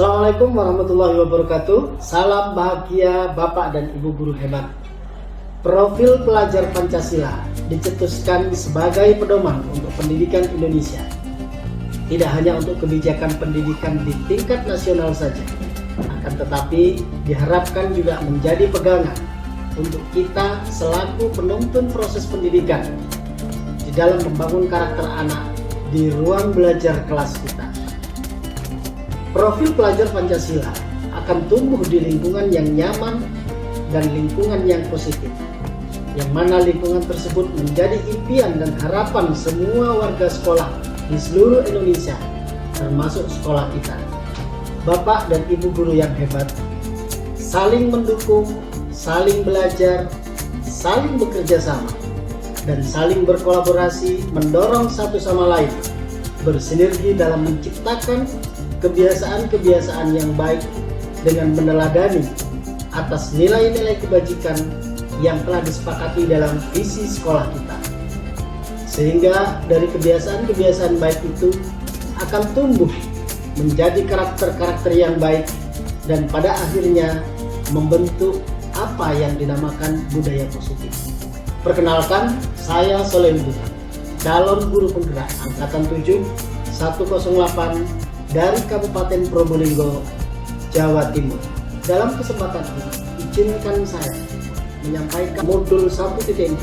Assalamualaikum warahmatullahi wabarakatuh. Salam bahagia Bapak dan Ibu guru hebat. Profil pelajar Pancasila dicetuskan sebagai pedoman untuk pendidikan Indonesia. Tidak hanya untuk kebijakan pendidikan di tingkat nasional saja, akan tetapi diharapkan juga menjadi pegangan untuk kita selaku penuntun proses pendidikan di dalam membangun karakter anak di ruang belajar kelas kita. Profil pelajar Pancasila akan tumbuh di lingkungan yang nyaman dan lingkungan yang positif, yang mana lingkungan tersebut menjadi impian dan harapan semua warga sekolah di seluruh Indonesia, termasuk sekolah kita. Bapak dan Ibu guru yang hebat, saling mendukung, saling belajar, saling bekerja sama, dan saling berkolaborasi mendorong satu sama lain, bersinergi dalam menciptakan kebiasaan-kebiasaan yang baik dengan meneladani atas nilai-nilai kebajikan yang telah disepakati dalam visi sekolah kita. Sehingga dari kebiasaan-kebiasaan baik itu akan tumbuh menjadi karakter-karakter yang baik dan pada akhirnya membentuk apa yang dinamakan budaya positif. Perkenalkan, saya Solembu, calon guru penggerak angkatan 7 108 dari Kabupaten Probolinggo, Jawa Timur. Dalam kesempatan ini, izinkan saya menyampaikan modul 1.4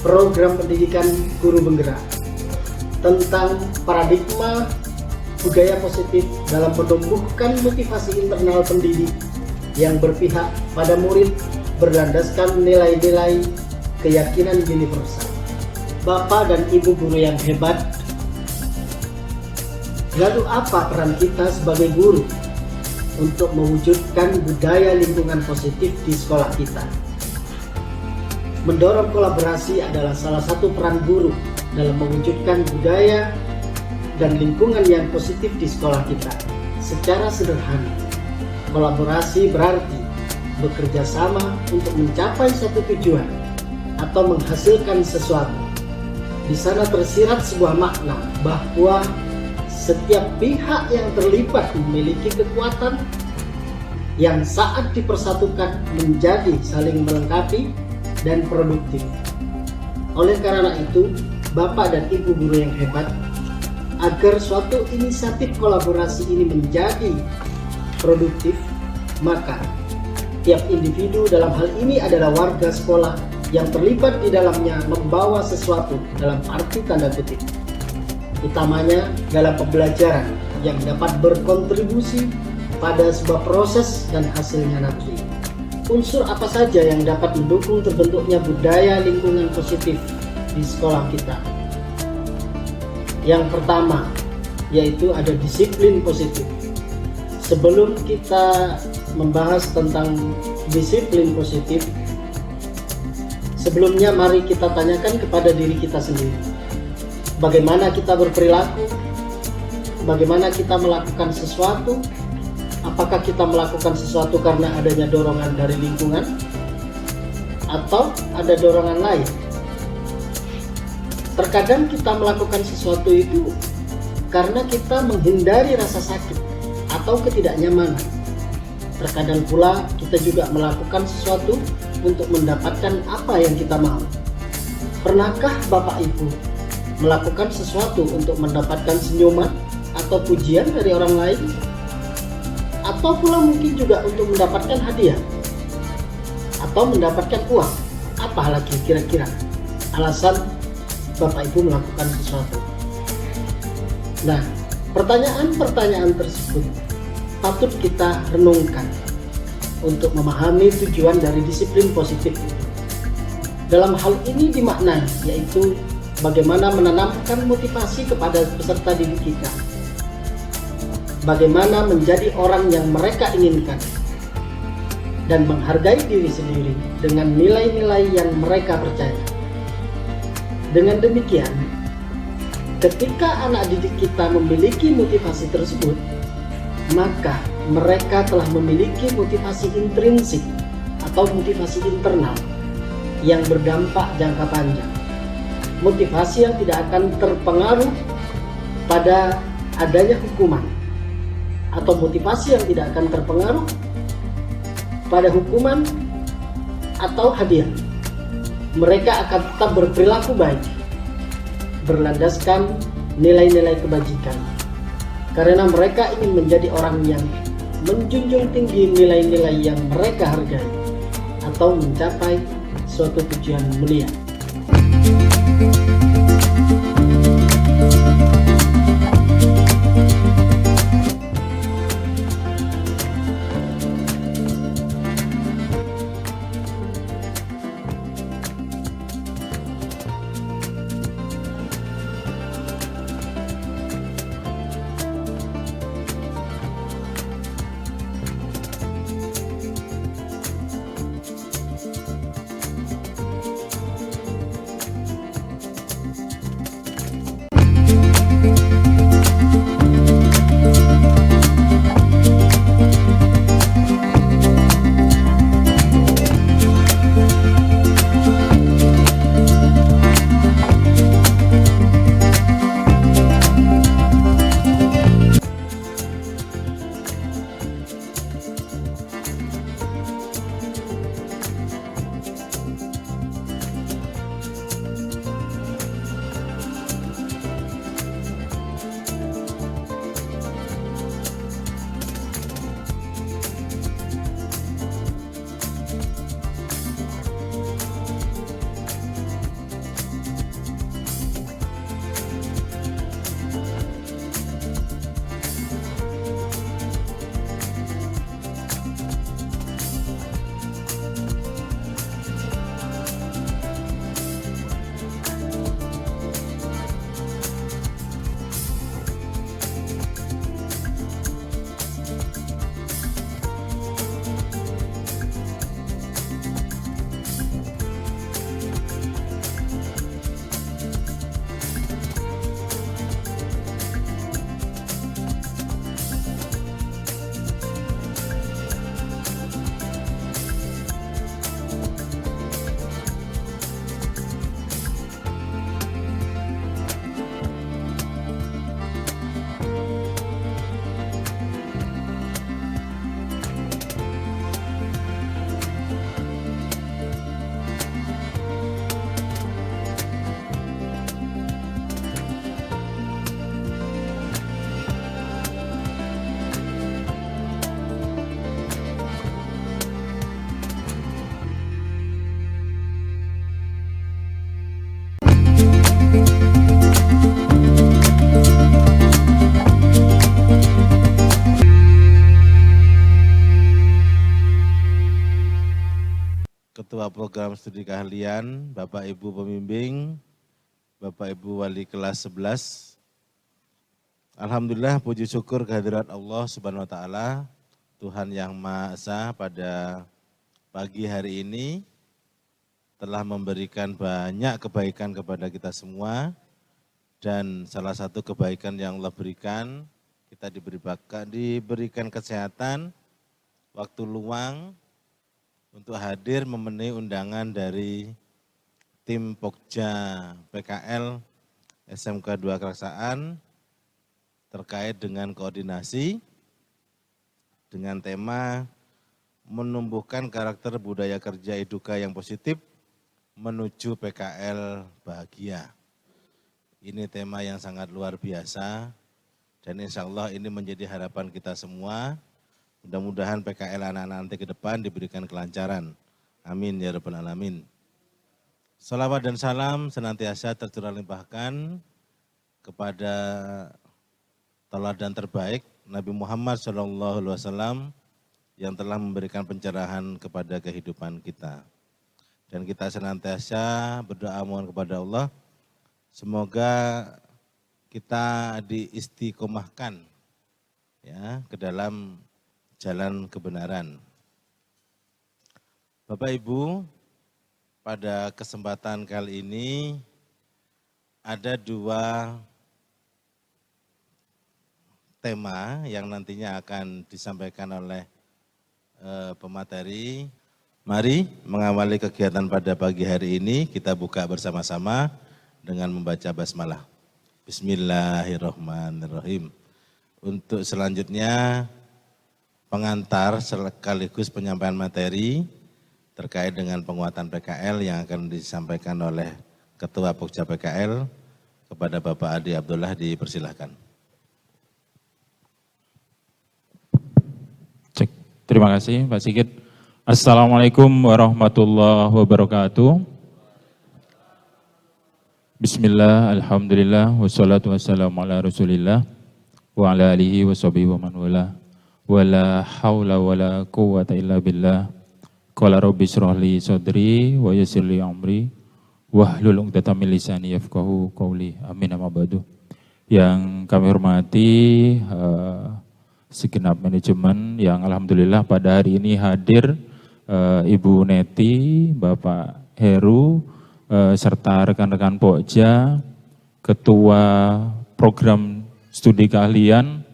program pendidikan guru penggerak tentang paradigma budaya positif dalam menumbuhkan motivasi internal pendidik yang berpihak pada murid berlandaskan nilai-nilai keyakinan universal. Bapak dan Ibu guru yang hebat, lalu apa peran kita sebagai guru untuk mewujudkan budaya lingkungan positif di sekolah kita? Mendorong kolaborasi adalah salah satu peran guru dalam mewujudkan budaya dan lingkungan yang positif di sekolah kita. Secara sederhana, kolaborasi berarti bekerja sama untuk mencapai suatu tujuan atau menghasilkan sesuatu. Di sana tersirat sebuah makna bahwa setiap pihak yang terlibat memiliki kekuatan yang saat dipersatukan menjadi saling melengkapi dan produktif. Oleh karena itu, Bapak dan Ibu guru yang hebat, agar suatu inisiatif kolaborasi ini menjadi produktif, maka tiap individu dalam hal ini adalah warga sekolah yang terlibat di dalamnya membawa sesuatu dalam arti tanda kutip, utamanya dalam pembelajaran yang dapat berkontribusi pada sebuah proses dan hasilnya nanti. Unsur apa saja yang dapat mendukung terbentuknya budaya lingkungan positif di sekolah kita? Yang pertama, yaitu ada disiplin positif. Sebelum kita membahas tentang disiplin positif, sebelumnya mari kita tanyakan kepada diri kita sendiri. Bagaimana kita berperilaku? Bagaimana kita melakukan sesuatu? Apakah kita melakukan sesuatu karena adanya dorongan dari lingkungan? Atau ada dorongan lain? Terkadang kita melakukan sesuatu itu karena kita menghindari rasa sakit atau ketidaknyamanan. Terkadang pula kita juga melakukan sesuatu untuk mendapatkan apa yang kita mau. Pernahkah Bapak Ibu melakukan sesuatu untuk mendapatkan senyuman atau pujian dari orang lain? Atau pula mungkin juga untuk mendapatkan hadiah? Atau mendapatkan uang? Apa lagi kira-kira alasan Bapak Ibu melakukan sesuatu? Nah, pertanyaan-pertanyaan tersebut patut kita renungkan untuk memahami tujuan dari disiplin positif itu. Dalam hal ini dimaknai yaitu bagaimana menanamkan motivasi kepada peserta didik kita, bagaimana menjadi orang yang mereka inginkan, dan menghargai diri sendiri dengan nilai-nilai yang mereka percaya. Dengan demikian, ketika anak didik kita memiliki motivasi tersebut, maka mereka telah memiliki motivasi intrinsik atau motivasi internal yang berdampak jangka panjang. Motivasi yang tidak akan terpengaruh pada adanya hukuman atau motivasi yang tidak akan terpengaruh pada hukuman atau hadiah. Mereka akan tetap berperilaku baik, berlandaskan nilai-nilai kebajikan, karena mereka ingin menjadi orang yang menjunjung tinggi nilai-nilai yang mereka hargai atau mencapai suatu tujuan mulia. Ketua Program Studi Keahlian, Bapak Ibu Pembimbing, Bapak Ibu Wali Kelas 11. Alhamdulillah, puji syukur kehadirat Allah Subhanahu wa Ta'ala, Tuhan Yang Maha Esa, pada pagi hari ini telah memberikan banyak kebaikan kepada kita semua, dan salah satu kebaikan yang Allah berikan, kita diberikan kesehatan, waktu luang, untuk hadir memenuhi undangan dari tim Pokja PKL SMK 2 Keraksaan terkait dengan koordinasi dengan tema menumbuhkan karakter budaya kerja eduka yang positif menuju PKL bahagia. Ini tema yang sangat luar biasa dan insya Allah ini menjadi harapan kita semua. Mudah-mudahan PKL anak-anak nanti ke depan diberikan kelancaran. Amin ya rabbal alamin. Salawat dan salam senantiasa tercurah limpahkan kepada teladan terbaik Nabi Muhammad SAW yang telah memberikan pencerahan kepada kehidupan kita. Dan kita senantiasa berdoa mohon kepada Allah, semoga kita diistiqomahkan ya ke dalam jalan kebenaran. Bapak Ibu, pada kesempatan kali ini ada dua tema yang nantinya akan disampaikan oleh pemateri. Mari mengawali kegiatan pada pagi hari ini, kita buka bersama-sama dengan membaca basmalah. Bismillahirrahmanirrahim. Untuk selanjutnya pengantar sekaligus penyampaian materi terkait dengan penguatan PKL yang akan disampaikan oleh Ketua Pokja PKL kepada Bapak Adi Abdullah, dipersilahkan. Cek. Terima kasih Pak Sigit. Assalamualaikum warahmatullahi wabarakatuh. Bismillah, alhamdulillah, wassalatu wassalamu ala rasulillah wa ala alihi wa sahbihi wa man wala. Wala haula wala quwwata illa billah. Qala rabbi shrah li sadri wa yassir li amri wahlul 'uqdatam min lisani yafqahu qawli. Amin amma ba'du. Yang kami hormati segenap manajemen yang alhamdulillah pada hari ini hadir, Ibu Neti, Bapak Heru, serta rekan-rekan Pokja, Ketua Program Studi Keahlian,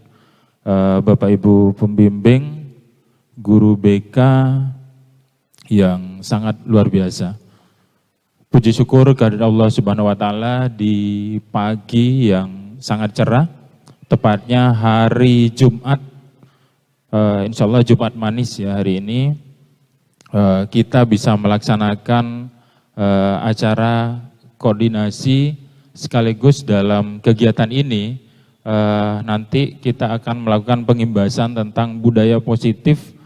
Bapak Ibu pembimbing, guru BK yang sangat luar biasa. Puji syukur kehadirat Allah Subhanahu wa taala di pagi yang sangat cerah, tepatnya hari Jumat, insya Allah Jumat manis ya hari ini, kita bisa melaksanakan acara koordinasi sekaligus dalam kegiatan ini. Nanti kita akan melakukan pengimbasan tentang budaya positif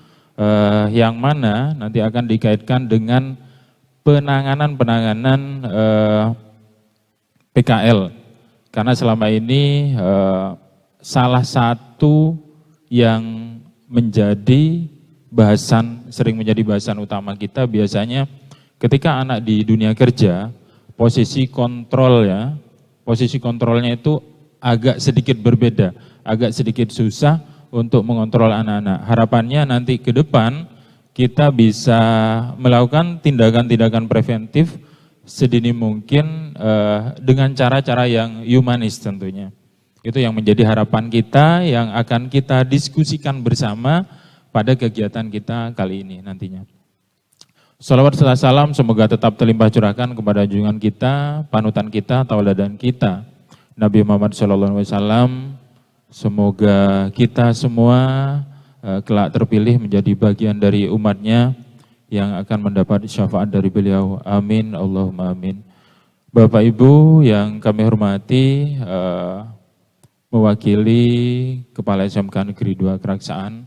yang mana nanti akan dikaitkan dengan penanganan PKL. Karena selama ini salah satu yang sering menjadi bahasan utama kita biasanya ketika anak di dunia kerja, posisi kontrolnya itu agak sedikit berbeda, agak sedikit susah untuk mengontrol anak-anak. Harapannya nanti ke depan kita bisa melakukan tindakan-tindakan preventif sedini mungkin dengan cara-cara yang humanis tentunya. Itu yang menjadi harapan kita yang akan kita diskusikan bersama pada kegiatan kita kali ini nantinya. Salawat serta salam semoga tetap terlimpah curahkan kepada junjungan kita, panutan kita, tauladan kita, Nabi Muhammad SAW. Semoga kita semua kelak terpilih menjadi bagian dari umatnya yang akan mendapat syafaat dari beliau. Amin, Allahumma amin. Bapak Ibu yang kami hormati, mewakili Kepala SMK Negeri 2 Keraksaan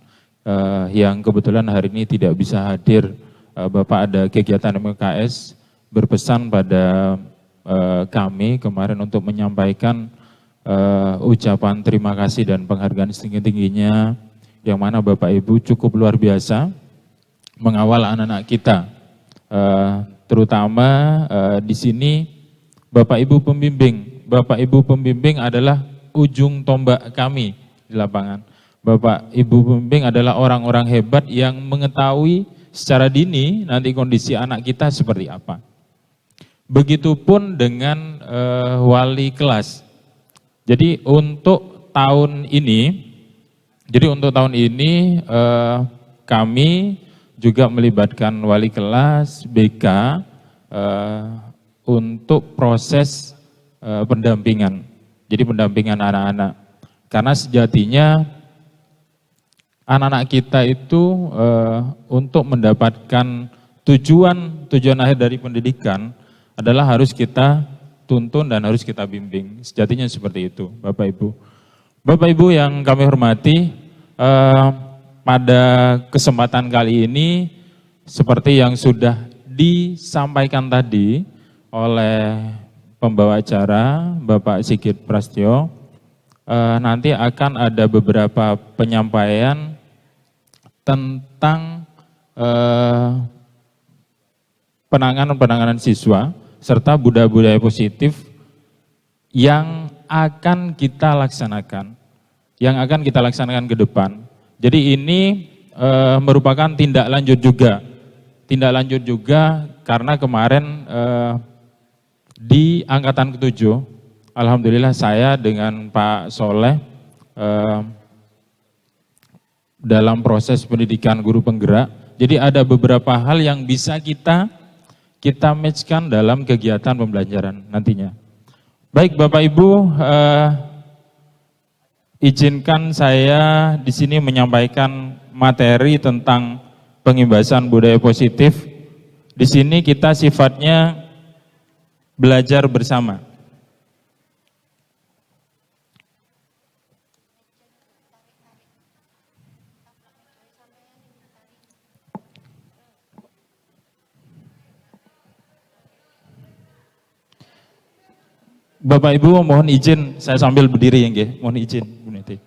yang kebetulan hari ini tidak bisa hadir. Bapak ada kegiatan MKS, berpesan pada kami kemarin untuk menyampaikan ucapan terima kasih dan penghargaan setinggi-tingginya, yang mana Bapak Ibu cukup luar biasa mengawal anak-anak kita, terutama di sini Bapak Ibu pembimbing. Bapak Ibu pembimbing adalah ujung tombak kami di lapangan. Bapak Ibu pembimbing adalah orang-orang hebat yang mengetahui secara dini nanti kondisi anak kita seperti apa. Begitupun dengan wali kelas. Jadi untuk tahun ini kami juga melibatkan wali kelas BK untuk proses pendampingan. Jadi pendampingan anak-anak. Karena sejatinya anak-anak kita itu untuk mendapatkan tujuan akhir dari pendidikan adalah harus kita tuntun dan harus kita bimbing. Sejatinya seperti itu, Bapak Ibu. Bapak Ibu yang kami hormati, pada kesempatan kali ini seperti yang sudah disampaikan tadi oleh pembawa acara Bapak Sigit Prastyo, nanti akan ada beberapa penyampaian tentang penanganan siswa serta budaya-budaya positif yang akan kita laksanakan ke depan. Jadi ini merupakan tindak lanjut juga karena kemarin di angkatan ke-7, alhamdulillah saya dengan Pak Soleh dalam proses pendidikan guru penggerak. Jadi ada beberapa hal yang bisa kita matchkan dalam kegiatan pembelajaran nantinya. Baik Bapak Ibu, izinkan saya di sini menyampaikan materi tentang pengimbasan budaya positif. Di sini kita sifatnya belajar bersama. Bapak Ibu mohon izin, saya sambil berdiri ya, nggih. Mohon izin Bu Neti.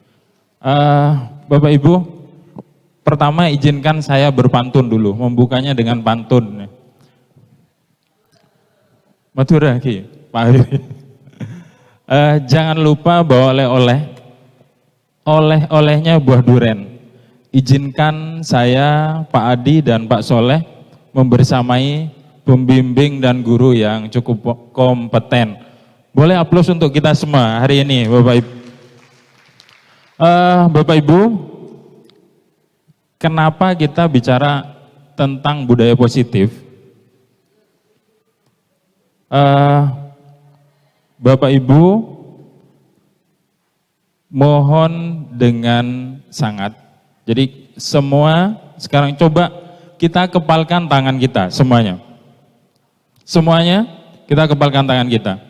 Bapak Ibu, pertama izinkan saya berpantun dulu, membukanya dengan pantun. Matura ki, Pak Habib. Jangan lupa bawa oleh-olehnya buah duren. Izinkan saya, Pak Adi dan Pak Soleh membersamai pembimbing dan guru yang cukup kompeten. Boleh aplaus untuk kita semua hari ini, Bapak Ibu. Bapak Ibu, kenapa kita bicara tentang budaya positif? Bapak Ibu, mohon dengan sangat. Jadi semua sekarang coba kita kepalkan tangan kita semuanya. Semuanya kita kepalkan tangan kita.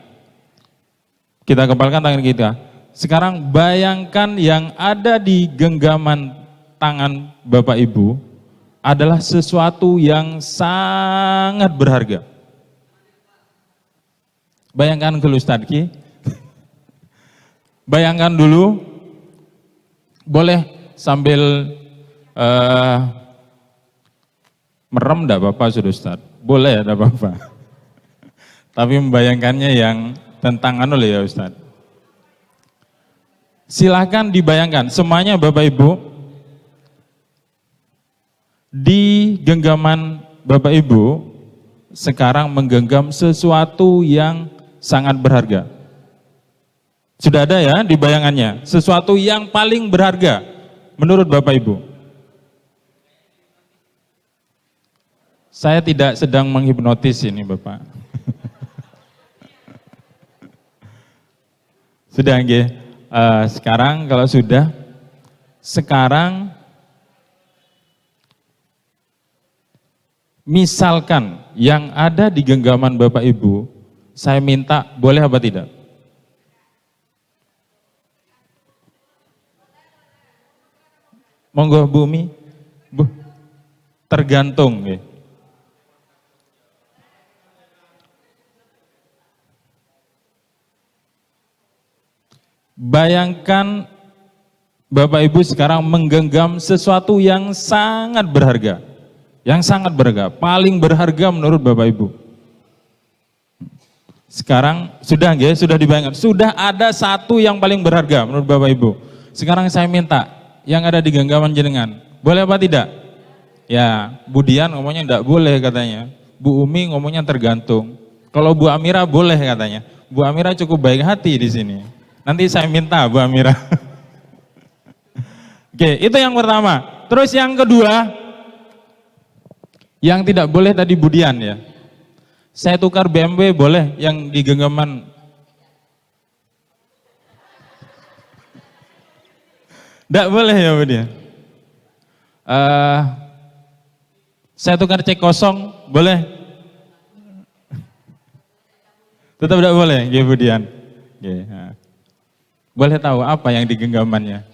Kita kepalkan tangan kita. Sekarang bayangkan yang ada di genggaman tangan Bapak Ibu adalah sesuatu yang sangat berharga. Bayangkan dulu Ustadz Ki. Bayangkan dulu, boleh sambil merem enggak Bapak sudah Ustadz? Boleh ada Bapak. Tapi membayangkannya yang tentang ya Ustadz. Silahkan dibayangkan, semuanya Bapak Ibu, di genggaman Bapak Ibu sekarang menggenggam sesuatu yang sangat berharga. Sudah ada ya di bayangannya, sesuatu yang paling berharga menurut Bapak Ibu. Saya tidak sedang menghipnotis ini Bapak. Sudah nggih. Sekarang kalau sudah, sekarang misalkan yang ada di genggaman Bapak Ibu, saya minta boleh apa tidak? Monggo Bumi, Bu, tergantung nggih. Bayangkan Bapak Ibu sekarang menggenggam sesuatu yang sangat berharga. Yang sangat berharga, paling berharga menurut Bapak Ibu. Sekarang sudah nggih, sudah dibayangkan. Sudah ada satu yang paling berharga menurut Bapak Ibu. Sekarang saya minta yang ada di genggaman jenengan. Boleh apa tidak? Ya, Bu Dian ngomongnya enggak boleh katanya. Bu Umi ngomongnya tergantung. Kalau Bu Amira boleh katanya. Bu Amira cukup baik hati di sini. Nanti saya minta Bu Amira. Oke, itu yang pertama. Terus yang kedua, yang tidak boleh tadi Bu Dian ya. Saya tukar BMW boleh yang di genggaman. Tidak boleh ya Bu Dian. Saya tukar cek kosong boleh? Tetap tidak boleh, ya Bu Dian. Boleh tahu apa yang di genggamannya?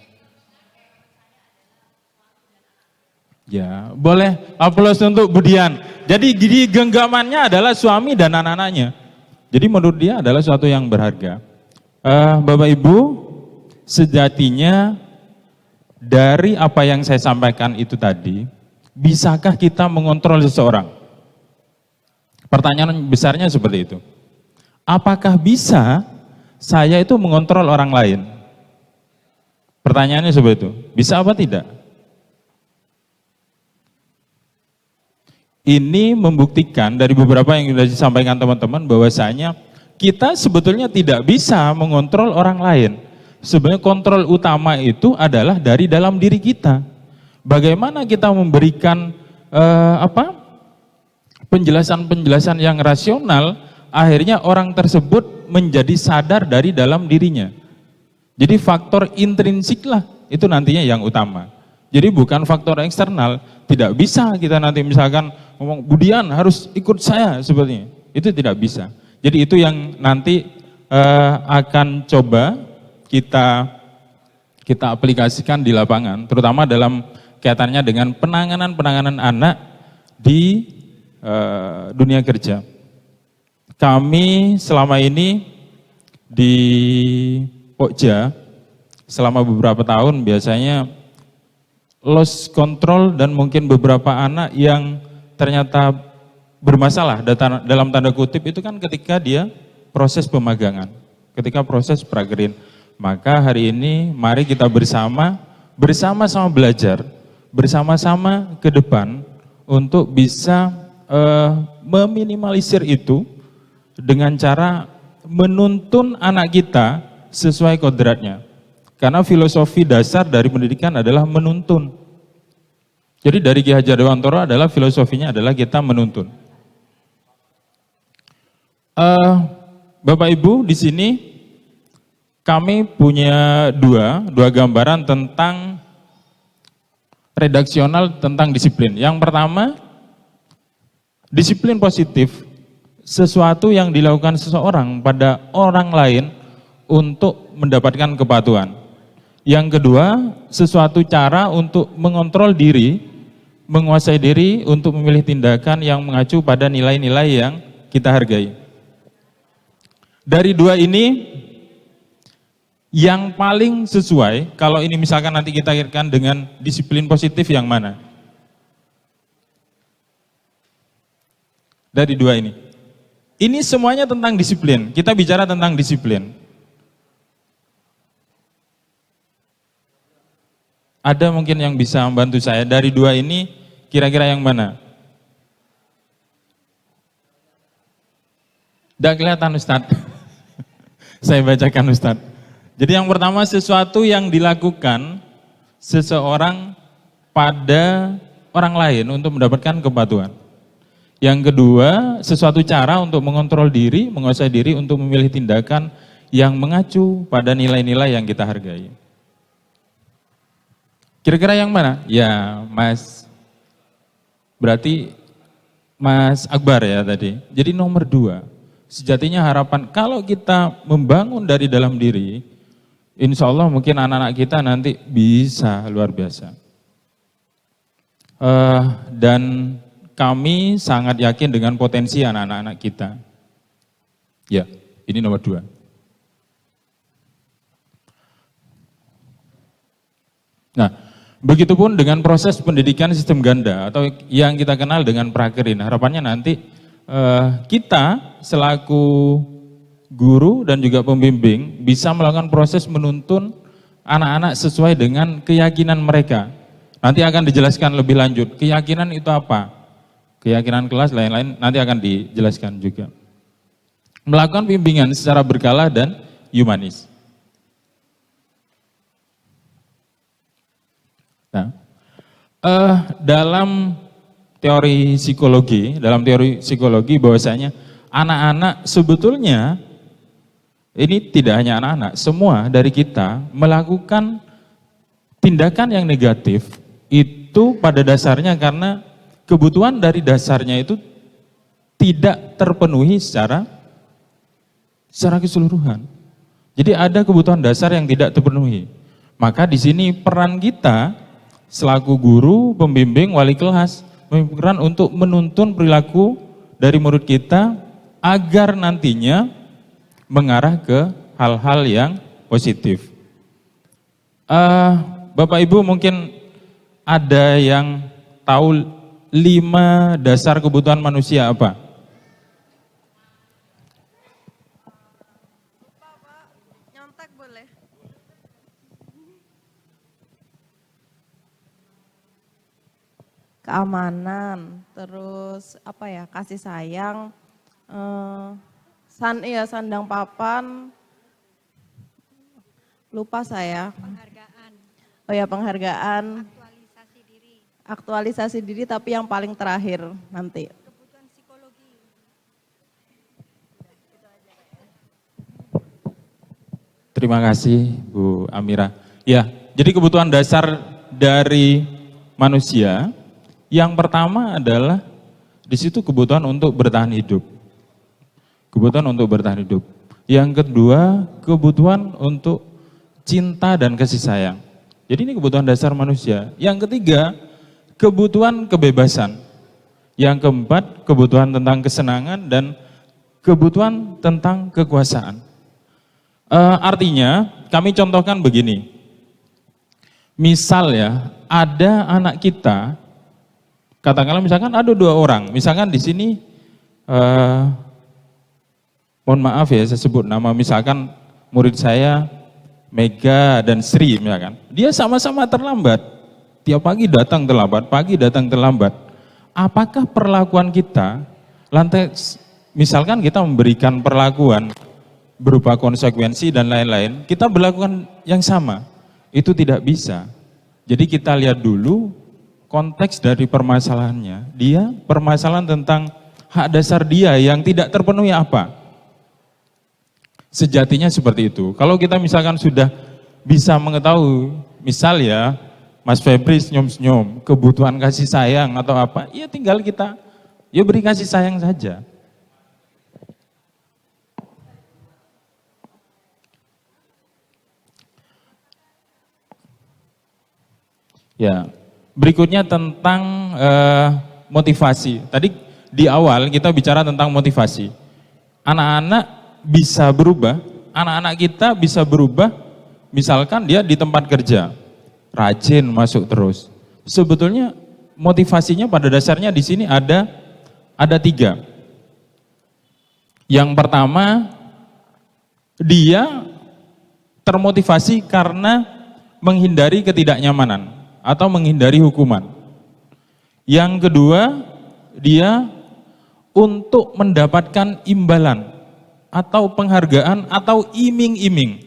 Ya, boleh aplaus untuk Bu Dian. Jadi di genggamannya adalah suami dan anak-anaknya. Jadi menurut dia adalah suatu yang berharga. Bapak Ibu, sejatinya dari apa yang saya sampaikan itu tadi, bisakah kita mengontrol seseorang? Pertanyaan besarnya seperti itu. Apakah bisa saya itu mengontrol orang lain? Pertanyaannya seperti itu. Bisa apa tidak? Ini membuktikan dari beberapa yang sudah disampaikan teman-teman bahwasanya kita sebetulnya tidak bisa mengontrol orang lain. Sebenarnya kontrol utama itu adalah dari dalam diri kita. Bagaimana kita memberikan penjelasan-penjelasan yang rasional, akhirnya orang tersebut menjadi sadar dari dalam dirinya. Jadi faktor intrinsik lah itu nantinya yang utama. Jadi bukan faktor eksternal. Tidak bisa kita nanti misalkan ngomong Budian harus ikut saya sepertinya. Itu tidak bisa. Jadi itu yang nanti akan coba kita aplikasikan di lapangan, terutama dalam kaitannya dengan penanganan anak di dunia kerja. Kami selama ini di Pokja selama beberapa tahun biasanya loss control dan mungkin beberapa anak yang ternyata bermasalah dalam tanda kutip itu kan ketika dia proses pemagangan, ketika proses pragerin. Maka hari ini mari kita bersama-sama belajar, bersama-sama ke depan untuk bisa meminimalisir itu dengan cara menuntun anak kita sesuai kodratnya. Karena filosofi dasar dari pendidikan adalah menuntun. Jadi dari Ki Hajar Dewantoro adalah filosofinya adalah kita menuntun. Bapak Ibu di sini kami punya dua gambaran tentang redaksional tentang disiplin. Yang pertama, disiplin positif, sesuatu yang dilakukan seseorang pada orang lain untuk mendapatkan kepatuhan. Yang kedua, sesuatu cara untuk mengontrol diri, menguasai diri untuk memilih tindakan yang mengacu pada nilai-nilai yang kita hargai. Dari dua ini, yang paling sesuai, kalau ini misalkan nanti kita kaitkan dengan disiplin positif yang mana? Dari dua ini. Ini semuanya tentang disiplin, kita bicara tentang disiplin. Ada mungkin yang bisa membantu saya, dari dua ini kira-kira yang mana? Tidak kelihatan Ustadz. Saya bacakan Ustadz. Jadi yang pertama, sesuatu yang dilakukan seseorang pada orang lain untuk mendapatkan kepatuhan. Yang kedua, sesuatu cara untuk mengontrol diri, menguasai diri untuk memilih tindakan yang mengacu pada nilai-nilai yang kita hargai. Kira-kira yang mana? Ya, berarti Mas Akbar ya tadi. Jadi nomor 2, sejatinya harapan kalau kita membangun dari dalam diri, insya Allah mungkin anak-anak kita nanti bisa luar biasa. Dan kami sangat yakin dengan potensi anak-anak kita. Ya, ini nomor 2. Nah, begitupun dengan proses pendidikan sistem ganda atau yang kita kenal dengan prakerin. Harapannya nanti kita selaku guru dan juga pembimbing bisa melakukan proses menuntun anak-anak sesuai dengan keyakinan mereka. Nanti akan dijelaskan lebih lanjut, keyakinan itu apa? Keyakinan kelas lain-lain nanti akan dijelaskan juga. Melakukan bimbingan secara berkala dan humanis. Nah, dalam teori psikologi bahwasanya anak-anak sebetulnya ini tidak hanya anak-anak, semua dari kita melakukan tindakan yang negatif itu pada dasarnya karena kebutuhan dari dasarnya itu tidak terpenuhi secara keseluruhan. Jadi ada kebutuhan dasar yang tidak terpenuhi. Maka di sini peran kita selaku guru, pembimbing, wali kelas berperan untuk menuntun perilaku dari murid kita agar nantinya mengarah ke hal-hal yang positif. Bapak Ibu mungkin ada yang tahu 5 dasar kebutuhan manusia apa? Pak, nyontek boleh? Keamanan, terus apa ya, kasih sayang, sandang papan, lupa saya. Penghargaan. Oh ya, penghargaan, Aktualisasi diri. aktualisasi diri, tapi yang paling terakhir nanti. Kebutuhan psikologi. Terima kasih Bu Amira. Ya, jadi kebutuhan dasar dari manusia yang pertama adalah di situ kebutuhan untuk bertahan hidup. Kebutuhan untuk bertahan hidup. Yang kedua, kebutuhan untuk cinta dan kasih sayang. Jadi ini kebutuhan dasar manusia. Yang ketiga, kebutuhan kebebasan. Yang keempat, kebutuhan tentang kesenangan dan kebutuhan tentang kekuasaan. Artinya, kami contohkan begini. Misal ya, ada anak kita, katakanlah misalkan ada 2 orang. Misalkan di sini, mohon maaf ya, saya sebut nama, misalkan murid saya Mega dan Sri misalkan. Dia sama-sama terlambat. Tiap pagi datang terlambat, pagi datang terlambat. Apakah perlakuan kita, misalkan kita memberikan perlakuan berupa konsekuensi dan lain-lain, kita berlakukan yang sama, itu tidak bisa. Jadi kita lihat dulu konteks dari permasalahannya. Dia permasalahan tentang hak dasar dia yang tidak terpenuhi apa? Sejatinya seperti itu. Kalau kita misalkan sudah bisa mengetahui, misal ya, Mas Febri senyum-senyum, kebutuhan kasih sayang atau apa, ya tinggal kita, ya beri kasih sayang saja. Ya, berikutnya tentang motivasi. Tadi di awal kita bicara tentang motivasi. Anak-anak bisa berubah, anak-anak kita bisa berubah, misalkan dia di tempat kerja, rajin masuk terus. Sebetulnya motivasinya pada dasarnya di sini ada 3. Yang pertama, dia termotivasi karena menghindari ketidaknyamanan atau menghindari hukuman. Yang kedua, dia untuk mendapatkan imbalan atau penghargaan atau iming-iming.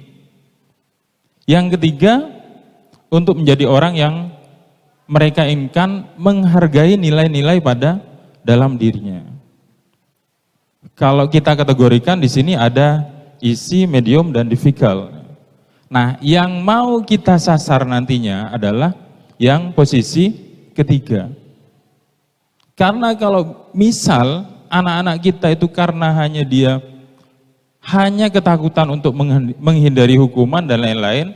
Yang ketiga, untuk menjadi orang yang mereka inginkan menghargai nilai-nilai pada dalam dirinya. Kalau kita kategorikan di sini ada easy, medium, dan difficult. Nah, yang mau kita sasar nantinya adalah yang posisi ketiga. Karena kalau misal anak-anak kita itu karena hanya ketakutan untuk menghindari hukuman dan lain-lain,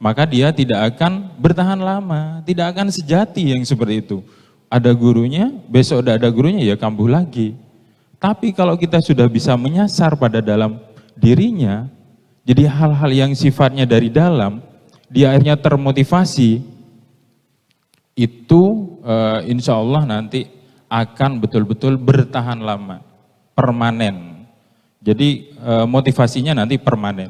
maka dia tidak akan bertahan lama, tidak akan sejati yang seperti itu. Ada gurunya, besok tidak ada gurunya, ya kambuh lagi. Tapi kalau kita sudah bisa menyasar pada dalam dirinya, jadi hal-hal yang sifatnya dari dalam, dia akhirnya termotivasi, itu insya Allah nanti akan betul-betul bertahan lama, permanen. Jadi motivasinya nanti permanen.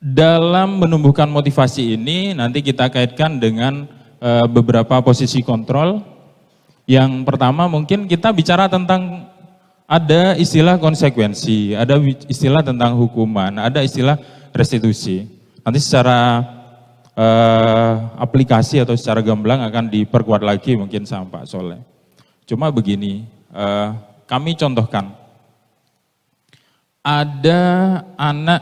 Dalam menumbuhkan motivasi ini nanti kita kaitkan dengan beberapa posisi kontrol. Yang pertama mungkin kita bicara tentang ada istilah konsekuensi, ada istilah tentang hukuman, ada istilah restitusi. Nanti secara aplikasi atau secara gamblang akan diperkuat lagi mungkin sama Pak Soleh. Cuma begini, kami contohkan, ada anak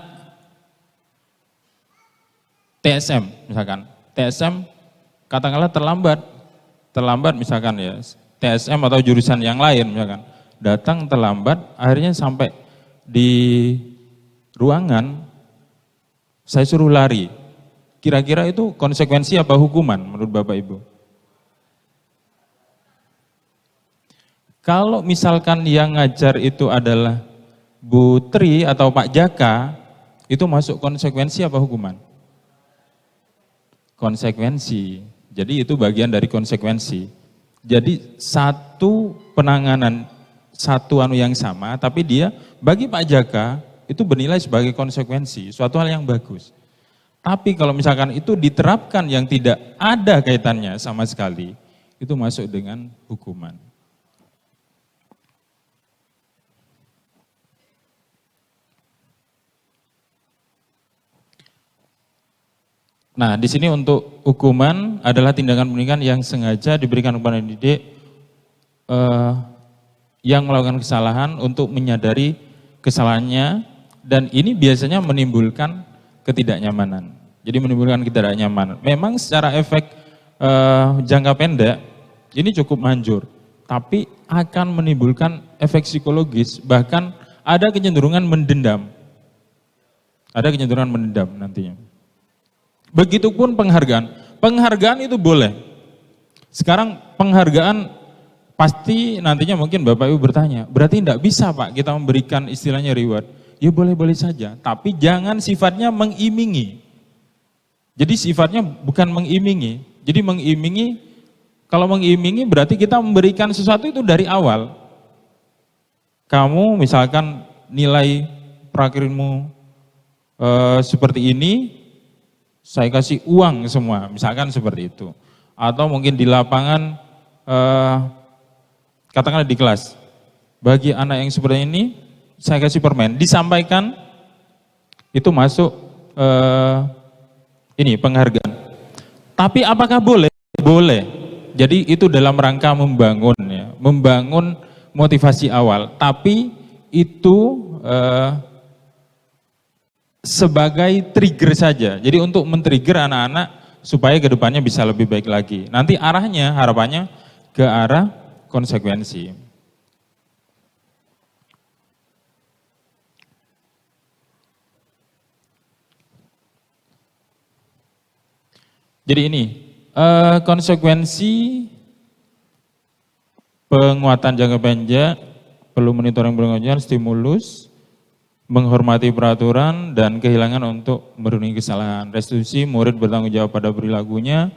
TSM misalkan, TSM katakanlah terlambat misalkan ya, TSM atau jurusan yang lain misalkan, datang terlambat, akhirnya sampai di ruangan, saya suruh lari. Kira-kira itu konsekuensi apa hukuman menurut Bapak Ibu? Kalau misalkan yang ngajar itu adalah Bu Tri atau Pak Jaka, itu masuk konsekuensi apa hukuman? Konsekuensi. Jadi itu bagian dari konsekuensi. Jadi satu penanganan, satu yang sama, tapi dia bagi Pak Jaka itu bernilai sebagai konsekuensi, suatu hal yang bagus. Tapi kalau misalkan itu diterapkan yang tidak ada kaitannya sama sekali, itu masuk dengan hukuman. Nah, di sini untuk hukuman adalah tindakan pendidikan yang sengaja diberikan kepada didik eh, yang melakukan kesalahan untuk menyadari kesalahannya, dan ini biasanya menimbulkan ketidaknyamanan. Jadi menimbulkan ketidaknyamanan. Memang secara efek jangka pendek ini cukup manjur, tapi akan menimbulkan efek psikologis, bahkan ada kecenderungan mendendam. Ada kecenderungan mendendam nantinya. Begitupun penghargaan. Penghargaan itu boleh. Sekarang penghargaan pasti nantinya mungkin Bapak Ibu bertanya, berarti tidak bisa Pak kita memberikan istilahnya reward. Ya boleh-boleh saja, tapi jangan sifatnya mengimingi. Jadi sifatnya bukan mengimingi. Jadi mengimingi, kalau mengimingi berarti kita memberikan sesuatu itu dari awal. Kamu misalkan nilai prakirmu seperti ini, saya kasih uang semua, misalkan seperti itu. Atau mungkin di lapangan, katakanlah di kelas, bagi anak yang seperti ini, saya kasih permen, disampaikan, itu masuk ini penghargaan. Tapi apakah boleh? Boleh. Jadi itu dalam rangka membangun, ya, membangun motivasi awal. Tapi itu sebagai trigger saja. Jadi untuk men-trigger anak-anak supaya kedepannya bisa lebih baik lagi. Nanti arahnya, harapannya ke arah konsekuensi. Jadi ini konsekuensi penguatan jangka pendek, perlu monitoring pengajaran, stimulus, menghormati peraturan, dan kehilangan untuk memenuhi kesalahan. Restitusi, murid bertanggung jawab pada perilakunya,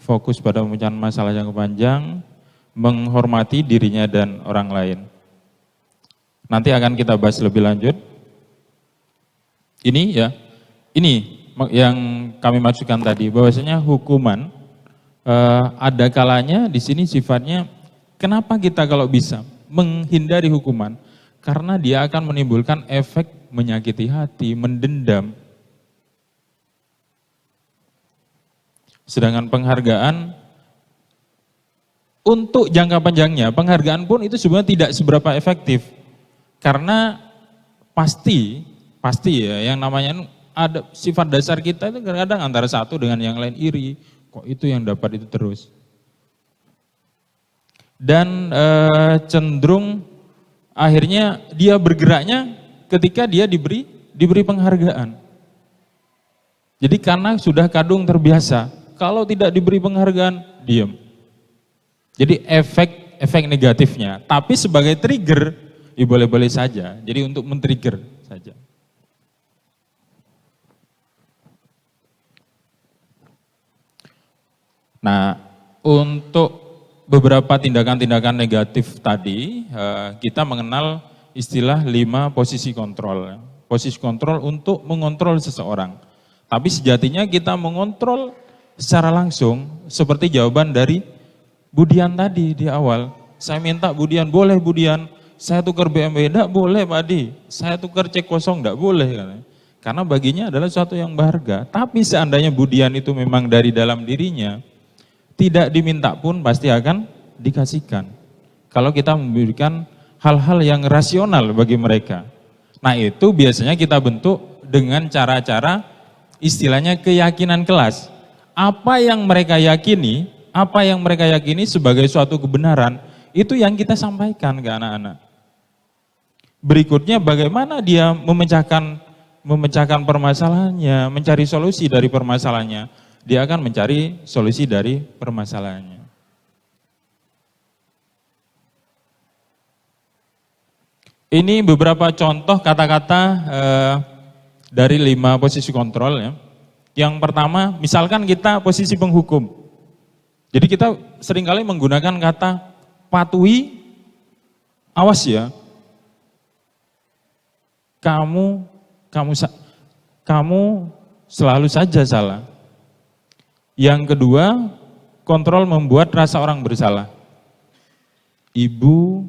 fokus pada pemecahan masalah jangka panjang, menghormati dirinya dan orang lain. Nanti akan kita bahas lebih lanjut. Ini ya, ini yang kami maksudkan tadi, bahwasanya hukuman ada kalanya di sini sifatnya, kenapa kita kalau bisa menghindari hukuman? Karena dia akan menimbulkan efek menyakiti hati, mendendam. Sedangkan penghargaan untuk jangka panjangnya, penghargaan pun itu sebenarnya tidak seberapa efektif. Karena pasti ya, yang namanya ada sifat dasar kita itu kadang-kadang antara satu dengan yang lain iri, kok itu yang dapat itu terus. Dan cenderung akhirnya dia bergeraknya ketika dia diberi penghargaan. Jadi karena sudah kadung terbiasa, kalau tidak diberi penghargaan, diam. Jadi efek negatifnya, tapi sebagai trigger, ya boleh-boleh saja. Jadi untuk men-trigger saja. Nah, untuk beberapa tindakan-tindakan negatif tadi, kita mengenal istilah 5 posisi kontrol. Posisi kontrol untuk mengontrol seseorang. Tapi sejatinya kita mengontrol secara langsung, seperti jawaban dari Budian tadi di awal. Saya minta Budian, boleh Budian, saya tukar BMW, enggak boleh Pak Adi, saya tukar cek kosong, enggak boleh. Karena baginya adalah sesuatu yang berharga. Tapi seandainya Budian itu memang dari dalam dirinya, tidak diminta pun pasti akan dikasihkan. Kalau kita memberikan hal-hal yang rasional bagi mereka. Nah itu biasanya kita bentuk dengan cara-cara istilahnya keyakinan kelas. Apa yang mereka yakini sebagai suatu kebenaran, itu yang kita sampaikan ke anak-anak. Berikutnya bagaimana dia memecahkan permasalahannya, mencari solusi dari permasalahannya. Dia akan mencari solusi dari permasalahannya. Ini beberapa contoh kata-kata dari 5 posisi kontrol ya. Yang pertama, misalkan kita posisi penghukum. Jadi kita seringkali menggunakan kata patuhi, awas ya. Kamu selalu saja salah. Yang kedua, kontrol membuat rasa orang bersalah. Ibu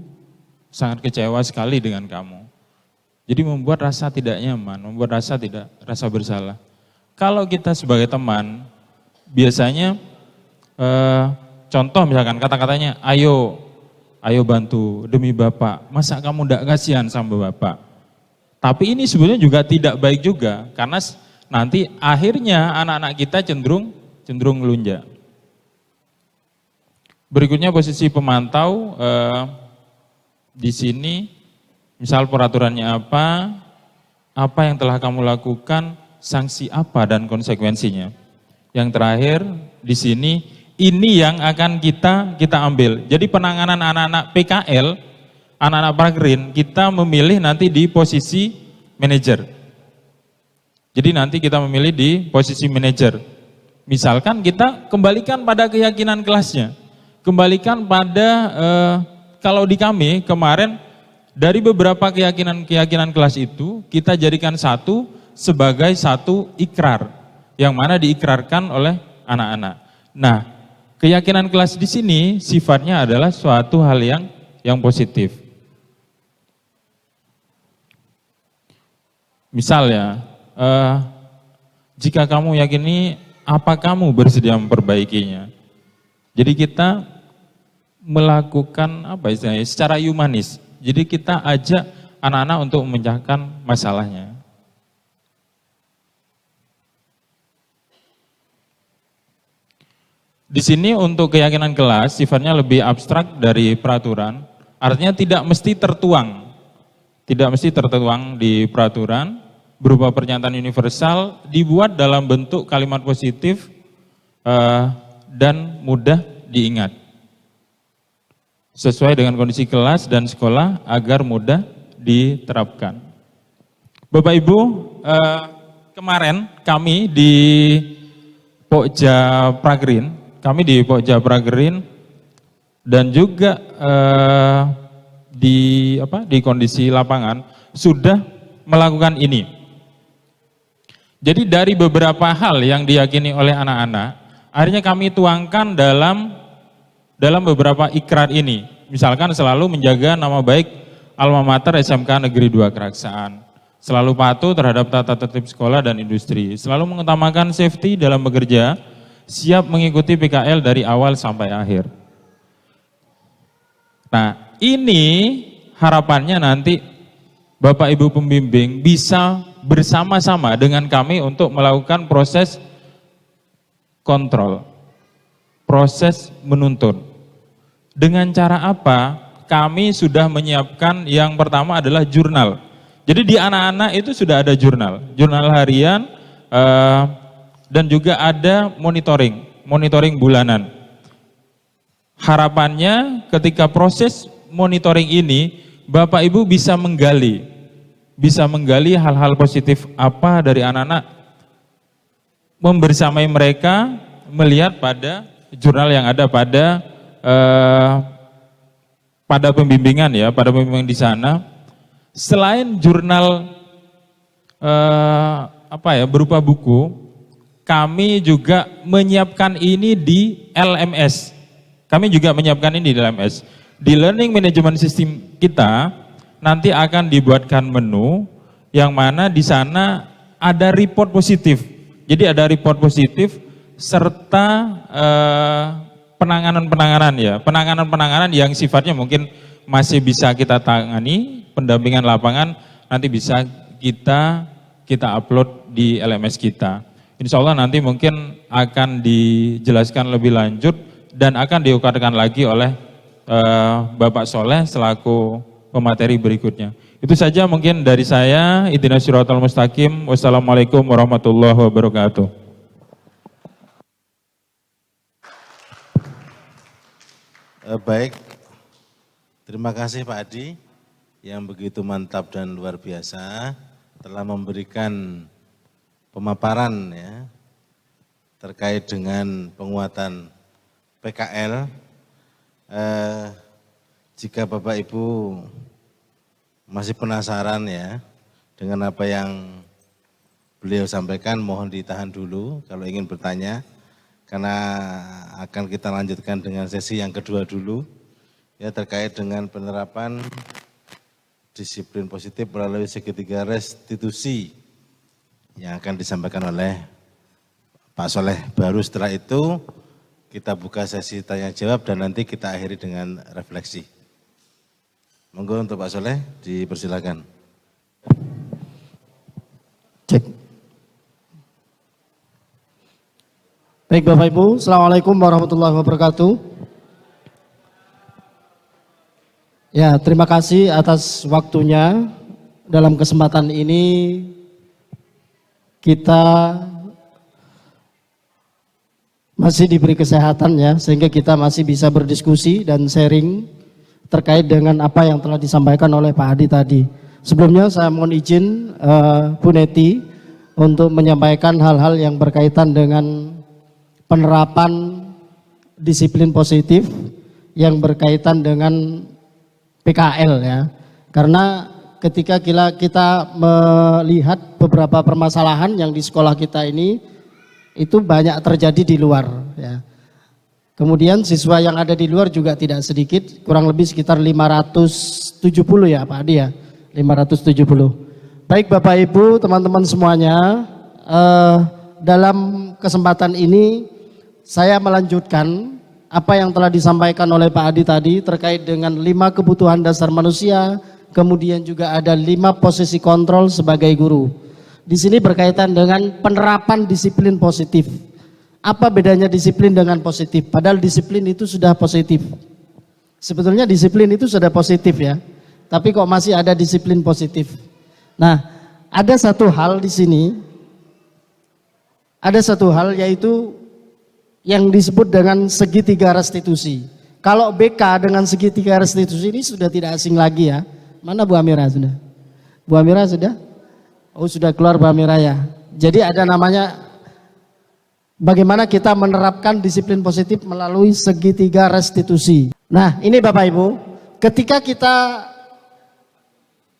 sangat kecewa sekali dengan kamu. Jadi membuat rasa tidak nyaman, membuat rasa bersalah. Kalau kita sebagai teman, biasanya contoh misalkan kata-katanya, ayo ayo bantu demi Bapak, masa kamu tidak kasihan sama Bapak? Tapi ini sebenarnya juga tidak baik juga, karena nanti akhirnya anak-anak kita cenderung melunjak. Berikutnya posisi pemantau, di sini misal peraturannya apa yang telah kamu lakukan, sanksi apa dan konsekuensinya. Yang terakhir di sini, ini yang akan kita ambil. Jadi penanganan anak-anak PKL, anak-anak Pragreen, kita memilih nanti di posisi manajer. Jadi nanti kita memilih di posisi manajer. Misalkan kita kembalikan pada keyakinan kelasnya. Kembalikan pada, kalau di kami kemarin, dari beberapa keyakinan kelas itu, kita jadikan satu sebagai satu ikrar, yang mana diikrarkan oleh anak-anak. Nah, keyakinan kelas di sini sifatnya adalah suatu hal yang positif. Misalnya, jika kamu yakini, apa kamu bersedia memperbaikinya? Jadi kita melakukan secara humanis. Jadi kita ajak anak-anak untuk memecahkan masalahnya. Di sini untuk keyakinan kelas sifatnya lebih abstrak dari peraturan, artinya tidak mesti tertuang di peraturan berupa pernyataan universal, dibuat dalam bentuk kalimat positif dan mudah diingat, sesuai dengan kondisi kelas dan sekolah agar mudah diterapkan. Bapak Ibu, kemarin kami di Pokja Pragreen, dan juga di kondisi lapangan sudah melakukan ini. Jadi dari beberapa hal yang diyakini oleh anak-anak, akhirnya kami tuangkan dalam beberapa ikrar ini. Misalkan selalu menjaga nama baik Alma Mater SMK Negeri 2 Keraksaan, selalu patuh terhadap tata tertib sekolah dan industri, selalu mengutamakan safety dalam bekerja, siap mengikuti PKL dari awal sampai akhir. Nah, ini harapannya nanti Bapak Ibu pembimbing bisa bersama-sama dengan kami untuk melakukan proses kontrol, proses menuntun. Dengan cara apa? Kami sudah menyiapkan yang pertama adalah jurnal. Jadi di anak-anak itu sudah ada jurnal harian, dan juga ada monitoring bulanan. Harapannya ketika proses monitoring ini, Bapak Ibu bisa menggali hal-hal positif apa dari anak-anak, membersamai mereka, melihat pada jurnal yang ada pada pembimbingan pada pembimbingan di sana. Selain jurnal berupa buku, kami juga menyiapkan ini di LMS. Di Learning Management System kita nanti akan dibuatkan menu yang mana di sana ada report positif. Jadi ada report positif serta penanganan yang sifatnya mungkin masih bisa kita tangani, pendampingan lapangan nanti bisa kita upload di LMS kita. Insya Allah nanti mungkin akan dijelaskan lebih lanjut dan akan diukarkan lagi oleh Bapak Soleh selaku pemateri berikutnya. Itu saja mungkin dari saya. Ihdinas siratal mustaqim. Wassalamualaikum warahmatullahi wabarakatuh. Baik, terima kasih Pak Adi yang begitu mantap dan luar biasa telah memberikan pemaparan terkait dengan penguatan PKL. Jika Bapak Ibu masih penasaran dengan apa yang beliau sampaikan, mohon ditahan dulu kalau ingin bertanya, karena akan kita lanjutkan dengan sesi yang kedua dulu terkait dengan penerapan disiplin positif melalui segitiga restitusi yang akan disampaikan oleh Pak Soleh. Baru setelah itu kita buka sesi tanya jawab dan nanti kita akhiri dengan refleksi. Monggo untuk Pak Soleh dipersilakan. Cek. Baik Bapak Ibu, Assalamualaikum warahmatullahi wabarakatuh. Ya, terima kasih atas waktunya. Dalam kesempatan ini kita masih diberi kesehatan ya, sehingga kita masih bisa berdiskusi dan sharing terkait dengan apa yang telah disampaikan oleh Pak Hadi tadi. Sebelumnya saya mohon izin Bu Neti untuk menyampaikan hal-hal yang berkaitan dengan penerapan disiplin positif yang berkaitan dengan PKL ya. Karena ketika kita melihat beberapa permasalahan yang di sekolah kita ini itu banyak terjadi di luar ya. Kemudian siswa yang ada di luar juga tidak sedikit, kurang lebih sekitar 570 ya Pak Adi ya, 570. Baik Bapak Ibu, teman-teman semuanya, dalam kesempatan ini saya melanjutkan apa yang telah disampaikan oleh Pak Adi tadi terkait dengan 5 kebutuhan dasar manusia, kemudian juga ada 5 posisi kontrol sebagai guru. Di sini berkaitan dengan penerapan disiplin positif. Apa bedanya disiplin dengan positif? Padahal disiplin itu sudah positif. Sebetulnya disiplin itu sudah positif ya. Tapi kok masih ada disiplin positif? Nah, ada satu hal di sini. Ada satu hal yaitu yang disebut dengan segitiga restitusi. Kalau BK dengan segitiga restitusi ini sudah tidak asing lagi ya. Mana Bu Amira sudah? Bu Amira sudah? Oh sudah keluar Bu Amira ya. Jadi ada namanya bagaimana kita menerapkan disiplin positif melalui segitiga restitusi. Nah ini Bapak Ibu, ketika kita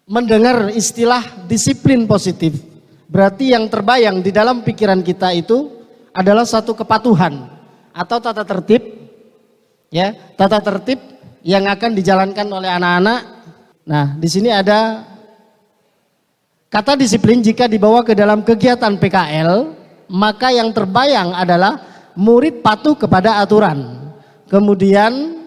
mendengar istilah disiplin positif, berarti yang terbayang di dalam pikiran kita itu adalah satu kepatuhan atau tata tertib, ya tata tertib yang akan dijalankan oleh anak-anak. Nah, di sini ada kata disiplin jika dibawa ke dalam kegiatan PKL, maka yang terbayang adalah murid patuh kepada aturan. Kemudian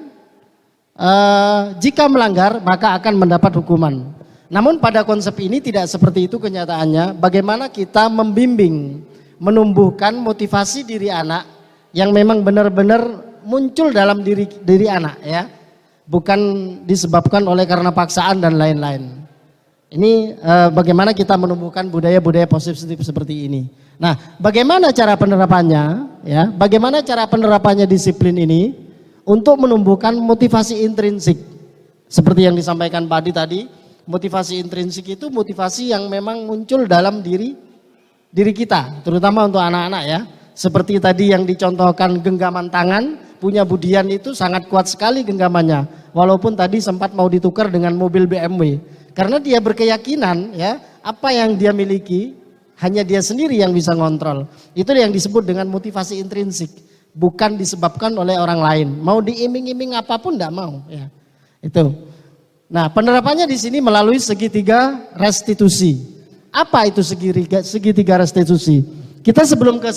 jika melanggar maka akan mendapat hukuman. Namun pada konsep ini tidak seperti itu kenyataannya. Bagaimana kita membimbing, menumbuhkan motivasi diri anak yang memang benar-benar muncul dalam diri anak ya. Bukan disebabkan oleh karena paksaan dan lain-lain. Ini bagaimana kita menumbuhkan budaya-budaya positif seperti ini. Nah, bagaimana cara penerapannya? Ya, bagaimana cara penerapannya disiplin ini untuk menumbuhkan motivasi intrinsik? Seperti yang disampaikan Pak Adi tadi, motivasi intrinsik itu motivasi yang memang muncul dalam diri kita, terutama untuk anak-anak ya. Seperti tadi yang dicontohkan genggaman tangan. Punya Budian itu sangat kuat sekali genggamannya, walaupun tadi sempat mau ditukar dengan mobil BMW, karena dia berkeyakinan ya apa yang dia miliki hanya dia sendiri yang bisa ngontrol. Itu yang disebut dengan motivasi intrinsik, bukan disebabkan oleh orang lain. Mau diiming-iming apapun tidak mau ya. Itu. Nah penerapannya di sini melalui segitiga restitusi. Apa itu segitiga restitusi? Kita sebelum ke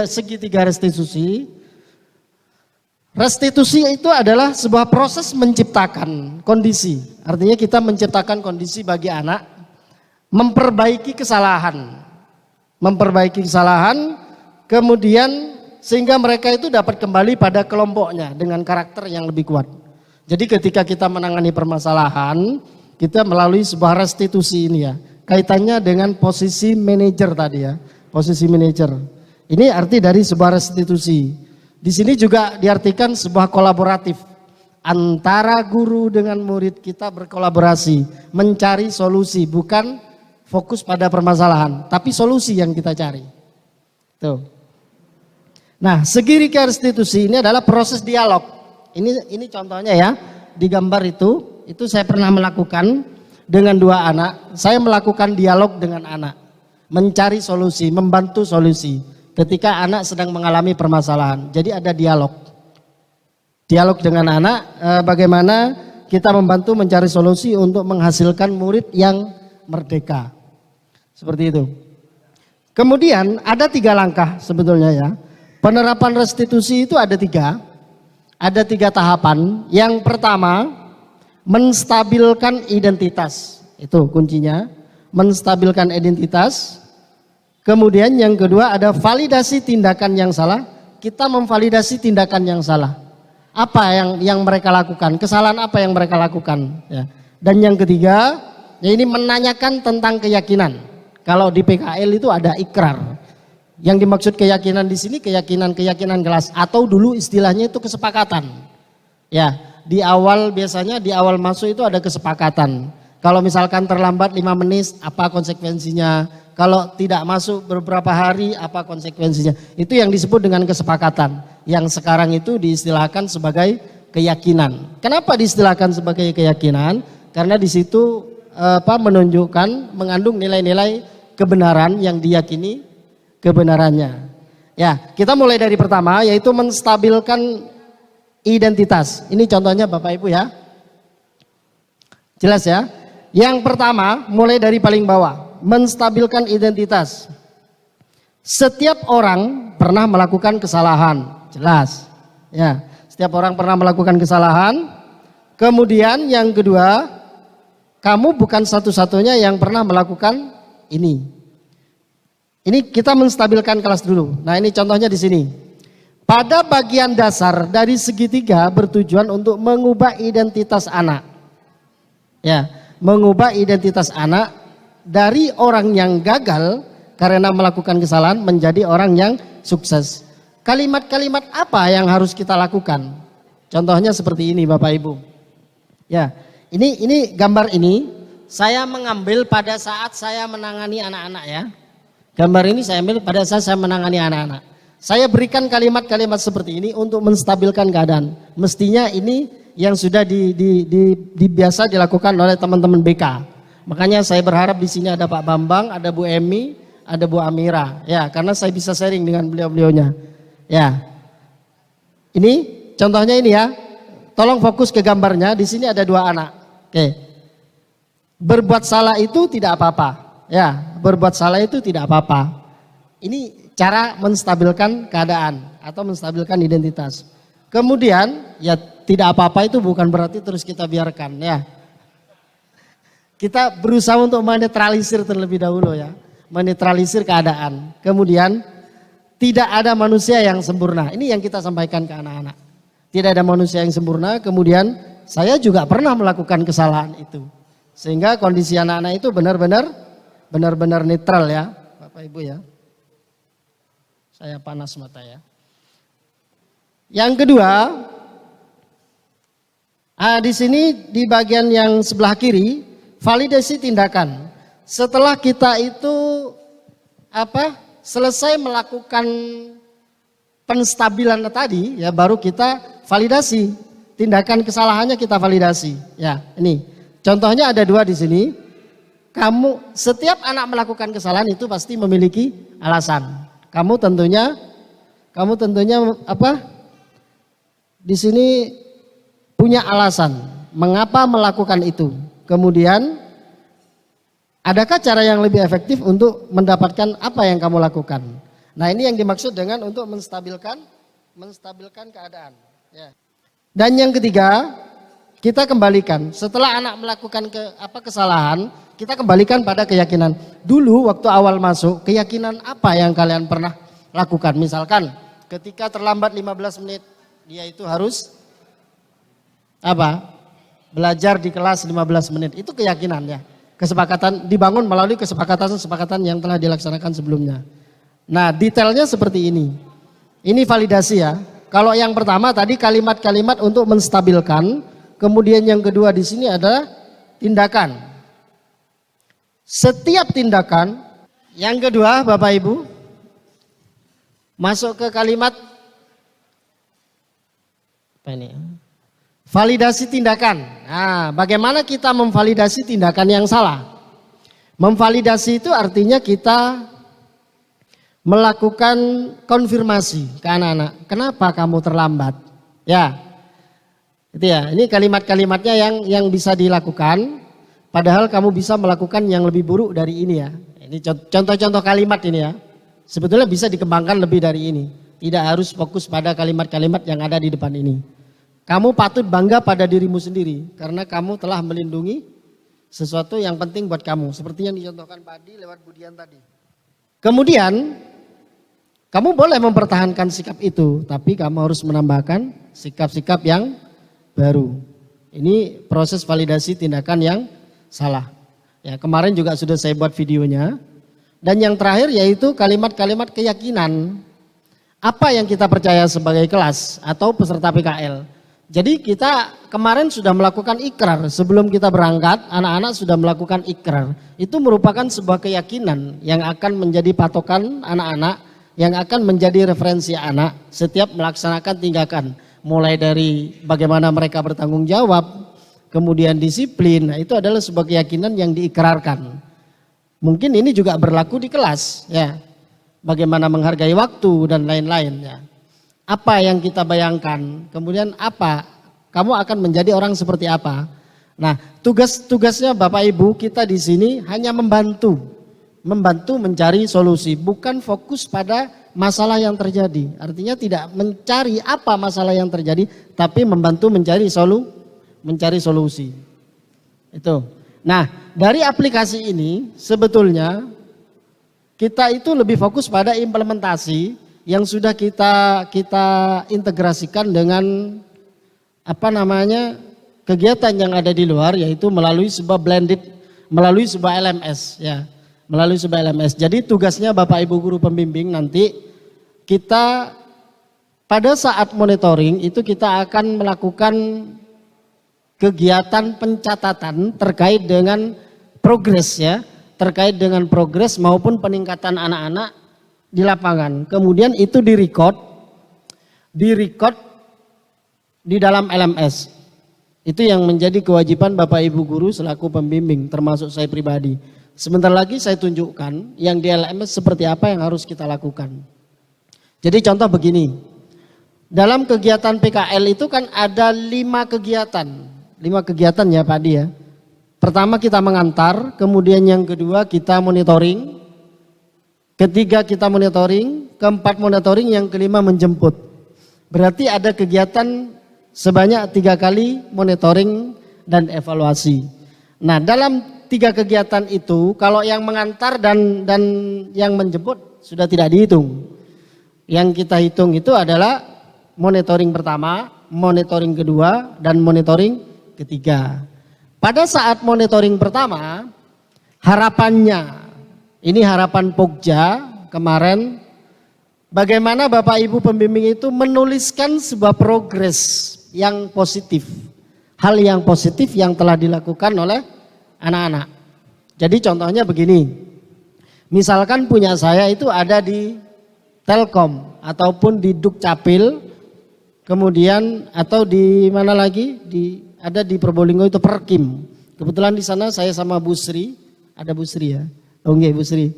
segitiga restitusi. Restitusi itu adalah sebuah proses menciptakan kondisi. Artinya kita menciptakan kondisi bagi anak memperbaiki kesalahan. Kemudian sehingga mereka itu dapat kembali pada kelompoknya dengan karakter yang lebih kuat. Jadi ketika kita menangani permasalahan, kita melalui sebuah restitusi ini ya. Kaitannya dengan posisi manajer tadi ya. Posisi manajer. Ini arti dari sebuah restitusi. Di sini juga diartikan sebuah kolaboratif antara guru dengan murid, kita berkolaborasi mencari solusi, bukan fokus pada permasalahan, tapi solusi yang kita cari. Tuh. Nah, segitiga restitusi ini adalah proses dialog. Ini contohnya ya, di gambar itu saya pernah melakukan dengan 2 anak. Saya melakukan dialog dengan anak, mencari solusi, membantu solusi. Ketika anak sedang mengalami permasalahan, jadi ada dialog dengan anak, bagaimana kita membantu mencari solusi untuk menghasilkan murid yang merdeka, seperti itu. Kemudian ada 3 langkah sebetulnya ya, penerapan restitusi itu ada 3 tahapan. Yang pertama menstabilkan identitas. Itu kuncinya, menstabilkan identitas. Kemudian yang kedua ada validasi tindakan yang salah. Kita memvalidasi tindakan yang salah. Apa yang mereka lakukan? Kesalahan apa yang mereka lakukan? Ya. Dan yang ketiga, ya ini menanyakan tentang keyakinan. Kalau di PKL itu ada ikrar. Yang dimaksud keyakinan di sini keyakinan kelas atau dulu istilahnya itu kesepakatan. Ya, di awal biasanya di awal masuk itu ada kesepakatan. Kalau misalkan terlambat 5 menit, apa konsekuensinya? Kalau tidak masuk beberapa hari, apa konsekuensinya? Itu yang disebut dengan kesepakatan. Yang sekarang itu diistilahkan sebagai keyakinan. Kenapa diistilahkan sebagai keyakinan? Karena di situ menunjukkan, mengandung nilai-nilai kebenaran yang diyakini kebenarannya. Ya, kita mulai dari pertama, yaitu menstabilkan identitas. Ini contohnya Bapak Ibu ya. Jelas ya? Yang pertama, mulai dari paling bawah, menstabilkan identitas. Setiap orang pernah melakukan kesalahan, jelas. Ya, setiap orang pernah melakukan kesalahan. Kemudian yang kedua, kamu bukan satu-satunya yang pernah melakukan ini. Ini kita menstabilkan kelas dulu. Nah, ini contohnya di sini. Pada bagian dasar dari segitiga bertujuan untuk mengubah identitas anak. Ya, mengubah identitas anak dari orang yang gagal karena melakukan kesalahan menjadi orang yang sukses. Kalimat-kalimat apa yang harus kita lakukan? Contohnya seperti ini Bapak Ibu. Ya, ini gambar ini saya mengambil pada saat saya menangani anak-anak ya. Gambar ini saya ambil pada saat saya menangani anak-anak. Saya berikan kalimat-kalimat seperti ini untuk menstabilkan keadaan. Mestinya ini yang sudah biasa dilakukan oleh teman-teman BK. Makanya saya berharap di sini ada Pak Bambang, ada Bu Emi, ada Bu Amira. Ya, karena saya bisa sharing dengan beliau-beliaunya. Ya, ini contohnya ini ya. Tolong fokus ke gambarnya. Di sini ada 2 anak. Oke. Berbuat salah itu tidak apa-apa. Ya, berbuat salah itu tidak apa-apa. Ini cara menstabilkan keadaan atau menstabilkan identitas. Kemudian ya tidak apa-apa itu bukan berarti terus kita biarkan ya. Kita berusaha untuk menetralisir terlebih dahulu ya. Menetralisir keadaan. Kemudian tidak ada manusia yang sempurna. Ini yang kita sampaikan ke anak-anak. Tidak ada manusia yang sempurna. Kemudian saya juga pernah melakukan kesalahan itu. Sehingga kondisi anak-anak itu benar-benar netral ya, Bapak Ibu ya. Saya panas mata ya. Yang kedua, di sini di bagian yang sebelah kiri, validasi tindakan. Setelah kita itu selesai melakukan penstabilan tadi, ya baru kita validasi tindakan kesalahannya kita validasi. Ya, ini contohnya ada 2 di sini. Setiap anak melakukan kesalahan itu pasti memiliki alasan. Kamu tentunya di sini punya alasan mengapa melakukan itu. Kemudian adakah cara yang lebih efektif untuk mendapatkan apa yang kamu lakukan? Nah, ini yang dimaksud dengan untuk menstabilkan keadaan. Ya. Dan yang ketiga, kita kembalikan setelah anak melakukan kesalahan. Kita kembalikan pada keyakinan. Dulu waktu awal masuk, keyakinan apa yang kalian pernah lakukan? Misalkan ketika terlambat 15 menit, dia itu harus belajar di kelas 15 menit. Itu keyakinan ya. Kesepakatan dibangun melalui kesepakatan yang telah dilaksanakan sebelumnya. Nah, detailnya seperti ini. Ini validasi ya. Kalau yang pertama tadi kalimat-kalimat untuk menstabilkan, kemudian yang kedua di sini adalah tindakan. Setiap tindakan, yang kedua Bapak Ibu, masuk ke kalimat validasi tindakan. Nah, bagaimana kita memvalidasi tindakan yang salah? Memvalidasi itu artinya kita melakukan konfirmasi ke anak-anak. Kenapa kamu terlambat? Ya, itu ya. Ini kalimat-kalimatnya yang bisa dilakukan. Padahal kamu bisa melakukan yang lebih buruk dari ini ya. Ini contoh-contoh kalimat ini ya. Sebetulnya bisa dikembangkan lebih dari ini. Tidak harus fokus pada kalimat-kalimat yang ada di depan ini. Kamu patut bangga pada dirimu sendiri karena kamu telah melindungi sesuatu yang penting buat kamu. Seperti yang dicontohkan Pak Adi lewat Budian tadi. Kemudian kamu boleh mempertahankan sikap itu, tapi kamu harus menambahkan sikap-sikap yang baru. Ini proses validasi tindakan yang salah. Ya, kemarin juga sudah saya buat videonya. Dan yang terakhir yaitu kalimat-kalimat keyakinan. Apa yang kita percaya sebagai kelas atau peserta PKL. Jadi kita kemarin sudah melakukan ikrar. Sebelum kita berangkat, anak-anak sudah melakukan ikrar. Itu merupakan sebuah keyakinan yang akan menjadi patokan anak-anak, yang akan menjadi referensi anak setiap melaksanakan tindakan. Mulai dari bagaimana mereka bertanggung jawab, kemudian disiplin. Nah, itu adalah sebuah keyakinan yang diikrarkan. Mungkin ini juga berlaku di kelas, ya. Bagaimana menghargai waktu dan lain-lain, ya. Apa yang kita bayangkan, kemudian apa, kamu akan menjadi orang seperti apa. Nah, tugasnya Bapak Ibu kita di sini hanya membantu mencari solusi, bukan fokus pada masalah yang terjadi. Artinya tidak mencari apa masalah yang terjadi, tapi membantu mencari solusi. Itu. Nah, dari aplikasi ini sebetulnya kita itu lebih fokus pada implementasi yang sudah kita integrasikan dengan kegiatan yang ada di luar, yaitu melalui sebuah melalui sebuah LMS, ya. Melalui sebuah LMS. Jadi tugasnya Bapak Ibu guru pembimbing nanti kita pada saat monitoring itu kita akan melakukan kegiatan pencatatan terkait dengan progres, ya. Terkait dengan progres maupun peningkatan anak-anak di lapangan. Kemudian itu direcord di dalam LMS. Itu yang menjadi kewajiban Bapak Ibu guru selaku pembimbing, termasuk saya pribadi. Sebentar lagi saya tunjukkan yang di LMS seperti apa yang harus kita lakukan. Jadi contoh begini, dalam kegiatan PKL itu kan ada 5 kegiatan. 5 kegiatan ya Pak Adi ya. Pertama kita mengantar, kemudian yang kedua kita monitoring, ketiga kita monitoring, keempat monitoring, yang kelima menjemput. Berarti ada kegiatan sebanyak 3 kali monitoring dan evaluasi. Nah, dalam 3 kegiatan itu kalau yang mengantar dan yang menjemput sudah tidak dihitung. Yang kita hitung itu adalah monitoring pertama, monitoring kedua, dan monitoring ketiga. Pada saat monitoring pertama, harapannya, ini harapan Pokja kemarin, bagaimana Bapak Ibu pembimbing itu menuliskan sebuah progres yang positif. Hal yang positif yang telah dilakukan oleh anak-anak. Jadi contohnya begini, misalkan punya saya itu ada di Telkom ataupun di Dukcapil, kemudian atau di mana lagi, ada di Probolinggo itu Perkim. Kebetulan di sana saya sama Bu Sri, ada Bu Sri ya, oke Bu Sri.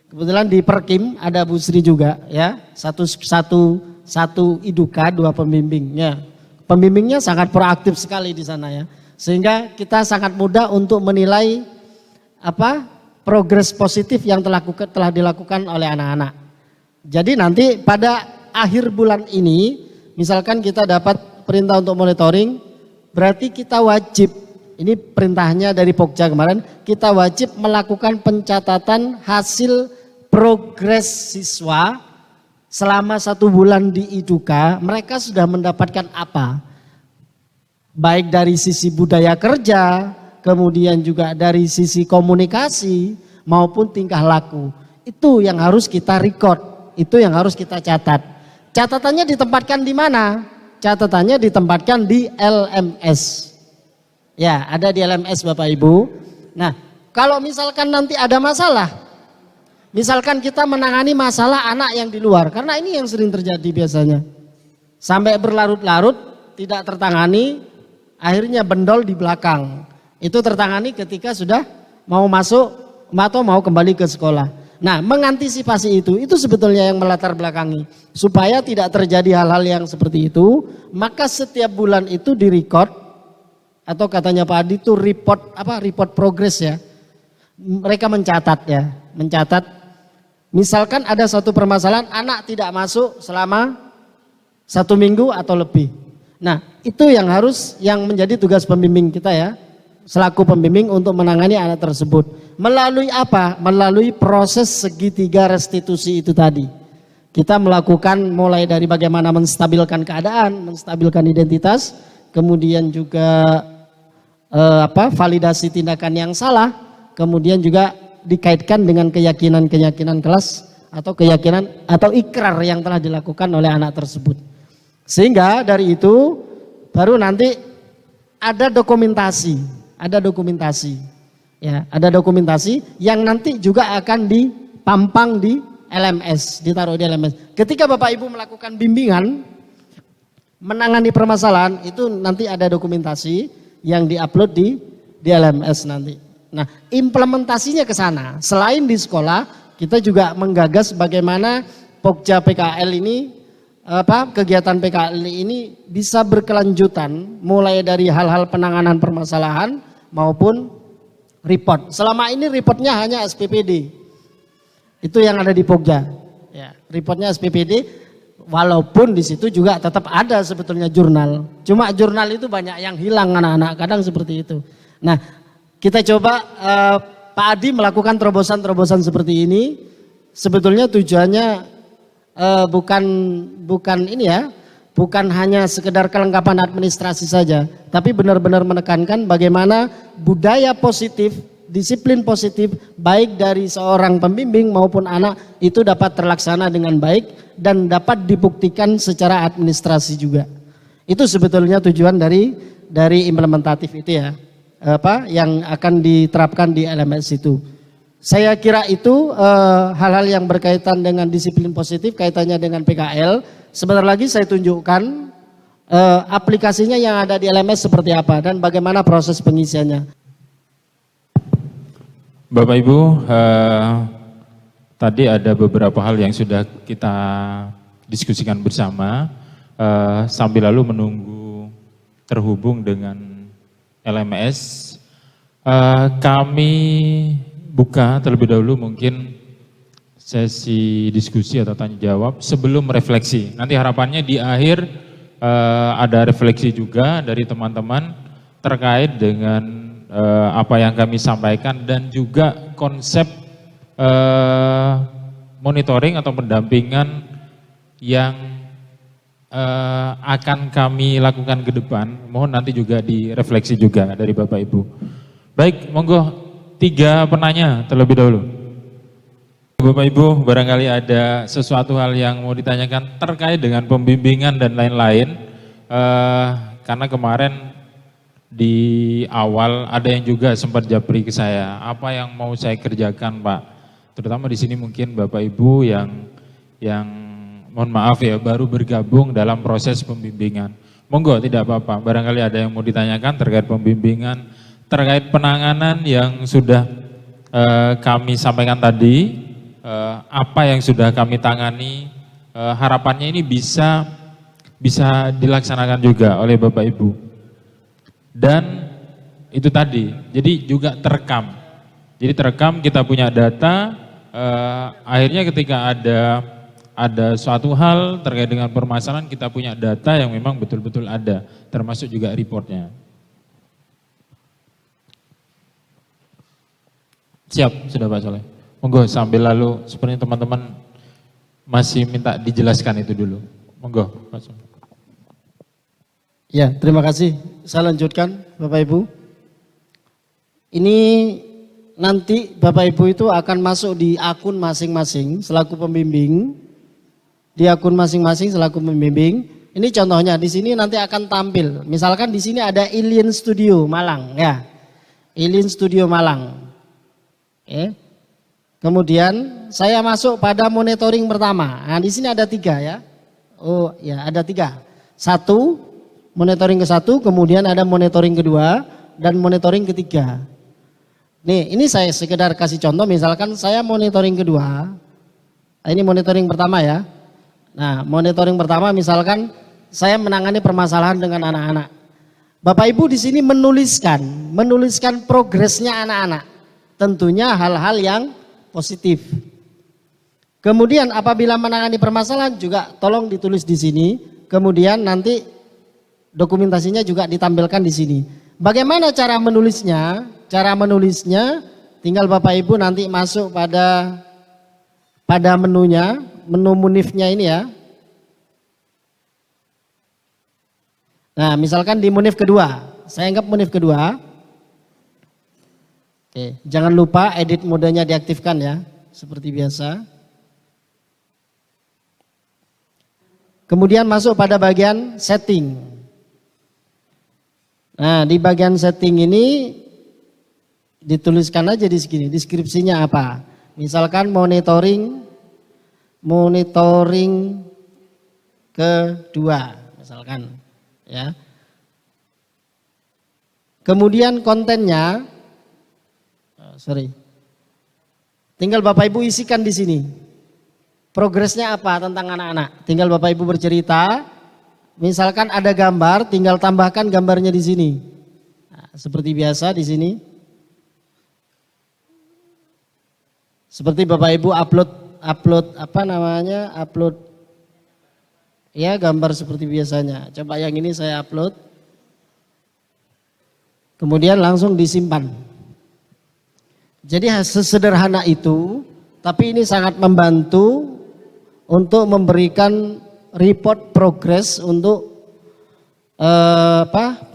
Kebetulan di Perkim ada Bu Sri juga ya, satu iduka, 2 pembimbingnya. Pembimbingnya sangat proaktif sekali di sana ya. Sehingga kita sangat mudah untuk menilai progres positif yang telah dilakukan oleh anak-anak. Jadi nanti pada akhir bulan ini, misalkan kita dapat perintah untuk monitoring, berarti kita wajib, ini perintahnya dari Pokja kemarin, kita wajib melakukan pencatatan hasil progres siswa selama 1 bulan di Iduka, mereka sudah mendapatkan apa? Baik dari sisi budaya kerja, kemudian juga dari sisi komunikasi maupun tingkah laku. Itu yang harus kita record, itu yang harus kita catat. Catatannya ditempatkan di mana? Catatannya ditempatkan di LMS. Ya, ada di LMS Bapak Ibu. Nah, kalau misalkan nanti ada masalah, misalkan kita menangani masalah anak yang di luar, karena ini yang sering terjadi biasanya. Sampai berlarut-larut tidak tertangani, akhirnya bendol di belakang. Itu tertangani ketika sudah mau masuk atau mau kembali ke sekolah. Nah, mengantisipasi itu sebetulnya yang melatar belakangi. Supaya tidak terjadi hal-hal yang seperti itu, maka setiap bulan itu direcord, atau katanya Pak Adi itu report progress ya. Mereka mencatat ya, misalkan ada satu permasalahan anak tidak masuk selama 1 minggu atau lebih. Nah, itu yang menjadi tugas pembimbing kita ya, selaku pembimbing untuk menangani anak tersebut. Melalui apa? Melalui proses segitiga restitusi itu tadi. Kita melakukan mulai dari bagaimana menstabilkan keadaan, menstabilkan identitas, kemudian juga validasi tindakan yang salah, kemudian juga dikaitkan dengan keyakinan kelas atau keyakinan atau ikrar yang telah dilakukan oleh anak tersebut. Sehingga dari itu baru nanti ada dokumentasi ya, ada dokumentasi yang nanti juga akan dipampang di LMS, ditaruh di LMS. Ketika Bapak Ibu melakukan bimbingan menangani permasalahan itu nanti ada dokumentasi yang diupload di LMS nanti. Nah, implementasinya ke sana. Selain di sekolah, kita juga menggagas bagaimana Pokja PKL ini kegiatan PKL ini bisa berkelanjutan mulai dari hal-hal penanganan permasalahan maupun report. Selama ini reportnya hanya SPPD. Itu yang ada di Pokja. Ya, reportnya SPPD walaupun di situ juga tetap ada sebetulnya jurnal. Cuma jurnal itu banyak yang hilang anak-anak, kadang seperti itu. Nah, kita coba Pak Adi melakukan terobosan-terobosan seperti ini. Sebetulnya tujuannya bukan hanya sekedar kelengkapan administrasi saja, tapi benar-benar menekankan bagaimana budaya positif, disiplin positif baik dari seorang pembimbing maupun anak itu dapat terlaksana dengan baik dan dapat dibuktikan secara administrasi juga. Itu sebetulnya tujuan dari implementatif itu ya, yang akan diterapkan di LMS itu. Saya kira itu hal-hal yang berkaitan dengan disiplin positif, kaitannya dengan PKL. Sebentar lagi saya tunjukkan aplikasinya yang ada di LMS seperti apa dan bagaimana proses pengisiannya. Bapak Ibu, tadi ada beberapa hal yang sudah kita diskusikan bersama, sambil lalu menunggu terhubung dengan LMS. Kami buka terlebih dahulu mungkin sesi diskusi atau tanya jawab sebelum refleksi. Nanti harapannya di akhir ada refleksi juga dari teman-teman terkait dengan apa yang kami sampaikan dan juga konsep monitoring atau pendampingan yang akan kami lakukan ke depan. Mohon nanti juga direfleksi juga dari Bapak Ibu. Baik, monggo 3 penanya terlebih dahulu. Bapak Ibu, barangkali ada sesuatu hal yang mau ditanyakan terkait dengan pembimbingan dan lain-lain. Karena kemarin di awal ada yang juga sempat japri ke saya, apa yang mau saya kerjakan Pak? Terutama di sini mungkin Bapak Ibu yang mohon maaf ya baru bergabung dalam proses pembimbingan. Monggo tidak apa-apa, barangkali ada yang mau ditanyakan terkait pembimbingan, terkait penanganan yang sudah kami sampaikan tadi, apa yang sudah kami tangani, harapannya ini bisa dilaksanakan juga oleh Bapak Ibu. Dan itu tadi, jadi juga terekam. Jadi terekam, kita punya data, akhirnya ketika ada suatu hal terkait dengan permasalahan, kita punya data yang memang betul-betul ada, termasuk juga reportnya. Siap, sudah Pak Soleh. Monggo sambil lalu sepertinya teman-teman masih minta dijelaskan itu dulu. Monggo Pak Soleh. Ya, terima kasih. Saya lanjutkan Bapak Ibu. Ini nanti Bapak Ibu itu akan masuk di akun masing-masing selaku pembimbing. Di akun masing-masing selaku pembimbing. Ini contohnya di sini nanti akan tampil. Misalkan di sini ada Alien Studio Malang ya. Alien Studio Malang. Kemudian saya masuk pada monitoring pertama. Nah, di sini ada 3 ya. Oh ya, ada 3. 1 monitoring ke-1, kemudian ada monitoring kedua dan monitoring ketiga. Nih, ini saya sekedar kasih contoh, misalkan saya monitoring kedua. Ini monitoring pertama ya. Nah, monitoring pertama misalkan saya menangani permasalahan dengan anak-anak. Bapak Ibu di sini menuliskan progresnya anak-anak. Tentunya hal-hal yang positif. Kemudian apabila menangani permasalahan juga tolong ditulis di sini. Kemudian nanti dokumentasinya juga ditampilkan di sini. Bagaimana cara menulisnya? Cara menulisnya tinggal Bapak Ibu nanti masuk pada menunya, menu munifnya ini ya. Nah, misalkan di munif kedua, saya anggap munif kedua. Oke, jangan lupa edit modenya diaktifkan ya, seperti biasa. Kemudian masuk pada bagian setting. Nah, di bagian setting ini dituliskan aja di sini, deskripsinya apa. Misalkan monitoring kedua, misalkan ya. Kemudian kontennya, tinggal Bapak Ibu isikan di sini. Progresnya apa tentang anak-anak? Tinggal Bapak Ibu bercerita. Misalkan ada gambar, tinggal tambahkan gambarnya di sini. Nah, seperti biasa di sini. Seperti Bapak Ibu upload ya gambar seperti biasanya. Coba yang ini saya upload. Kemudian langsung disimpan. Jadi sesederhana itu, tapi ini sangat membantu untuk memberikan report progress untuk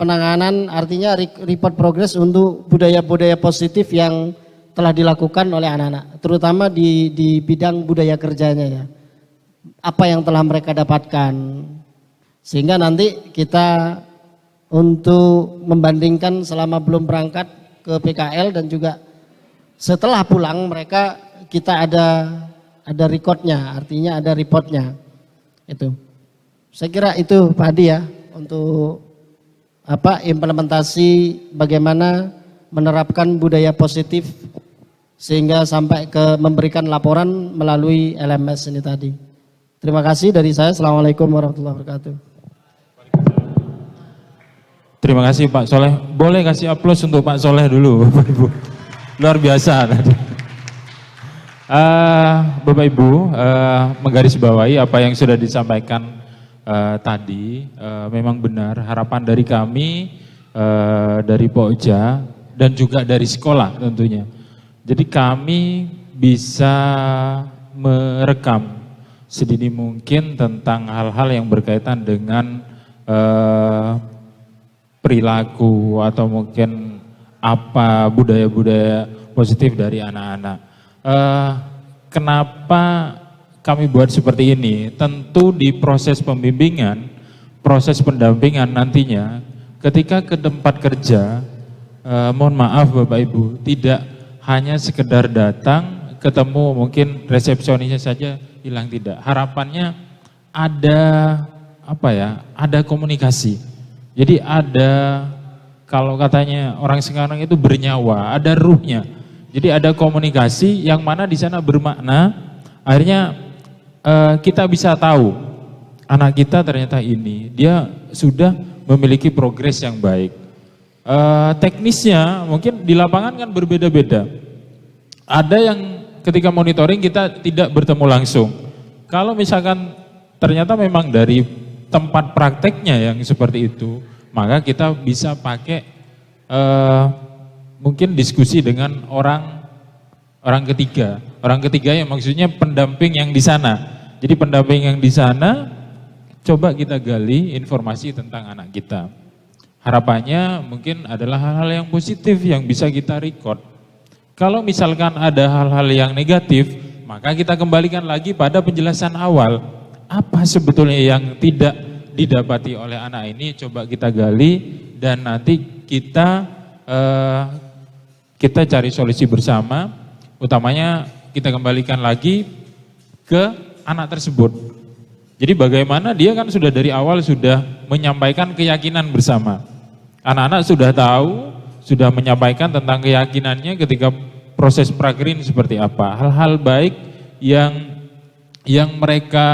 penanganan, artinya report progress untuk budaya-budaya positif yang telah dilakukan oleh anak-anak, terutama di bidang budaya kerjanya ya. Apa yang telah mereka dapatkan, sehingga nanti kita untuk membandingkan selama belum berangkat ke PKL dan juga setelah pulang mereka, kita ada recordnya, artinya ada reportnya. Itu, saya kira itu Pak Hadi ya, untuk implementasi bagaimana menerapkan budaya positif sehingga sampai ke memberikan laporan melalui LMS ini tadi. Terima kasih dari saya. Assalamualaikum warahmatullahi wabarakatuh. Terima kasih Pak Soleh. Boleh kasih aplaus untuk Pak Soleh dulu Bapak Ibu. Luar biasa tadi. Bapak Ibu, menggarisbawahi apa yang sudah disampaikan tadi, memang benar harapan dari kami, dari Pokja dan juga dari sekolah tentunya. Jadi kami bisa merekam sedini mungkin tentang hal-hal yang berkaitan dengan perilaku atau mungkin apa budaya-budaya positif dari anak-anak. Kenapa kami buat seperti ini? Tentu di proses pembimbingan, proses pendampingan nantinya, ketika ke tempat kerja, mohon maaf Bapak Ibu, tidak hanya sekedar datang, ketemu mungkin resepsionisnya saja hilang, tidak. Harapannya ada ada komunikasi. Jadi ada, kalau katanya orang sekarang itu bernyawa, ada ruhnya. Jadi ada komunikasi yang mana di sana bermakna, akhirnya kita bisa tahu anak kita ternyata ini, dia sudah memiliki progres yang baik. Teknisnya mungkin di lapangan kan berbeda-beda. Ada yang ketika monitoring kita tidak bertemu langsung. Kalau misalkan ternyata memang dari tempat prakteknya yang seperti itu, maka kita bisa pakai mungkin diskusi dengan orang ketiga yang maksudnya pendamping yang di sana. Jadi pendamping yang di sana coba kita gali informasi tentang anak kita. Harapannya mungkin adalah hal-hal yang positif yang bisa kita record. Kalau misalkan ada hal-hal yang negatif, maka kita kembalikan lagi pada penjelasan awal. Apa sebetulnya yang tidak didapati oleh anak ini, coba kita gali dan nanti kita cari solusi bersama. Utamanya kita kembalikan lagi ke anak tersebut. Jadi bagaimana dia kan sudah dari awal sudah menyampaikan keyakinan bersama. Anak-anak sudah tahu, sudah menyampaikan tentang keyakinannya ketika proses prakrin seperti apa. Hal-hal baik yang mereka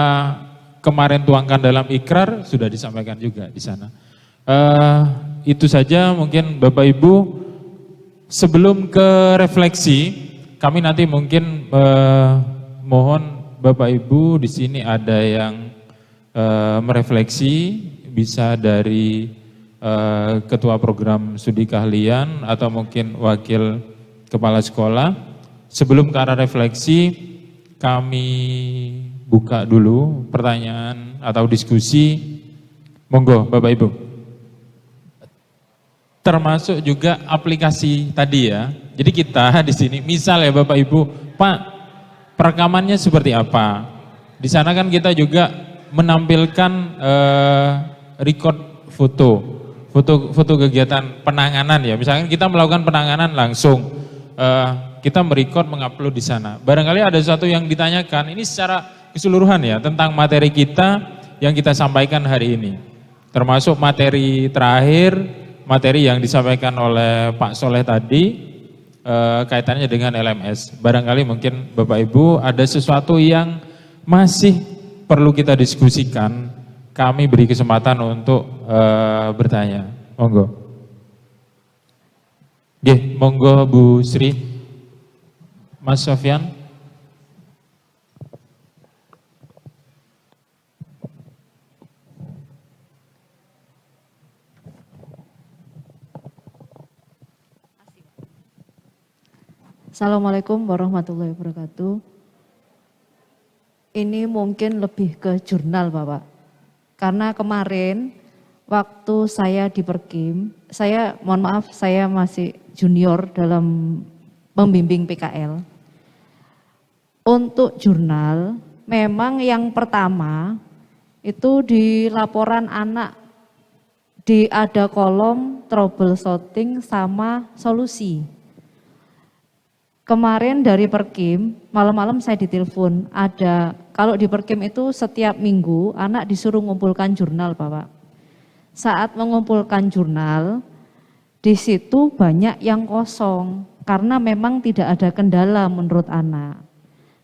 kemarin tuangkan dalam ikrar sudah disampaikan juga di sana. Itu saja mungkin Bapak Ibu. Sebelum ke refleksi, kami nanti mungkin mohon Bapak Ibu di sini ada yang merefleksi, bisa dari ketua program studi keahlian atau mungkin wakil kepala sekolah. Sebelum ke arah refleksi, kami buka dulu pertanyaan atau diskusi. Monggo Bapak Ibu. Termasuk juga aplikasi tadi ya. Jadi kita di sini, misal ya Bapak Ibu, Pak, perekamannya seperti apa? Di sana kan kita juga menampilkan record foto kegiatan penanganan ya. Misalkan kita melakukan penanganan langsung, kita merecord, mengupload di sana. Barangkali ada sesuatu yang ditanyakan, ini secara keseluruhan ya, tentang materi kita yang kita sampaikan hari ini. Termasuk materi terakhir, materi yang disampaikan oleh Pak Soleh tadi, kaitannya dengan LMS. Barangkali mungkin Bapak Ibu ada sesuatu yang masih perlu kita diskusikan, kami beri kesempatan untuk bertanya. Monggo. Nggih, monggo Bu Sri. Mas Sofyan. Assalamualaikum warahmatullahi wabarakatuh. Ini mungkin lebih ke jurnal Bapak. Karena kemarin waktu saya di Perkim, saya mohon maaf saya masih junior dalam membimbing PKL. Untuk jurnal, memang yang pertama itu di laporan anak ada kolom troubleshooting sama solusi. Kemarin dari Perkim, malam-malam saya ditelepon, kalau di Perkim itu setiap minggu anak disuruh mengumpulkan jurnal Bapak. Saat mengumpulkan jurnal, di situ banyak yang kosong, karena memang tidak ada kendala menurut anak.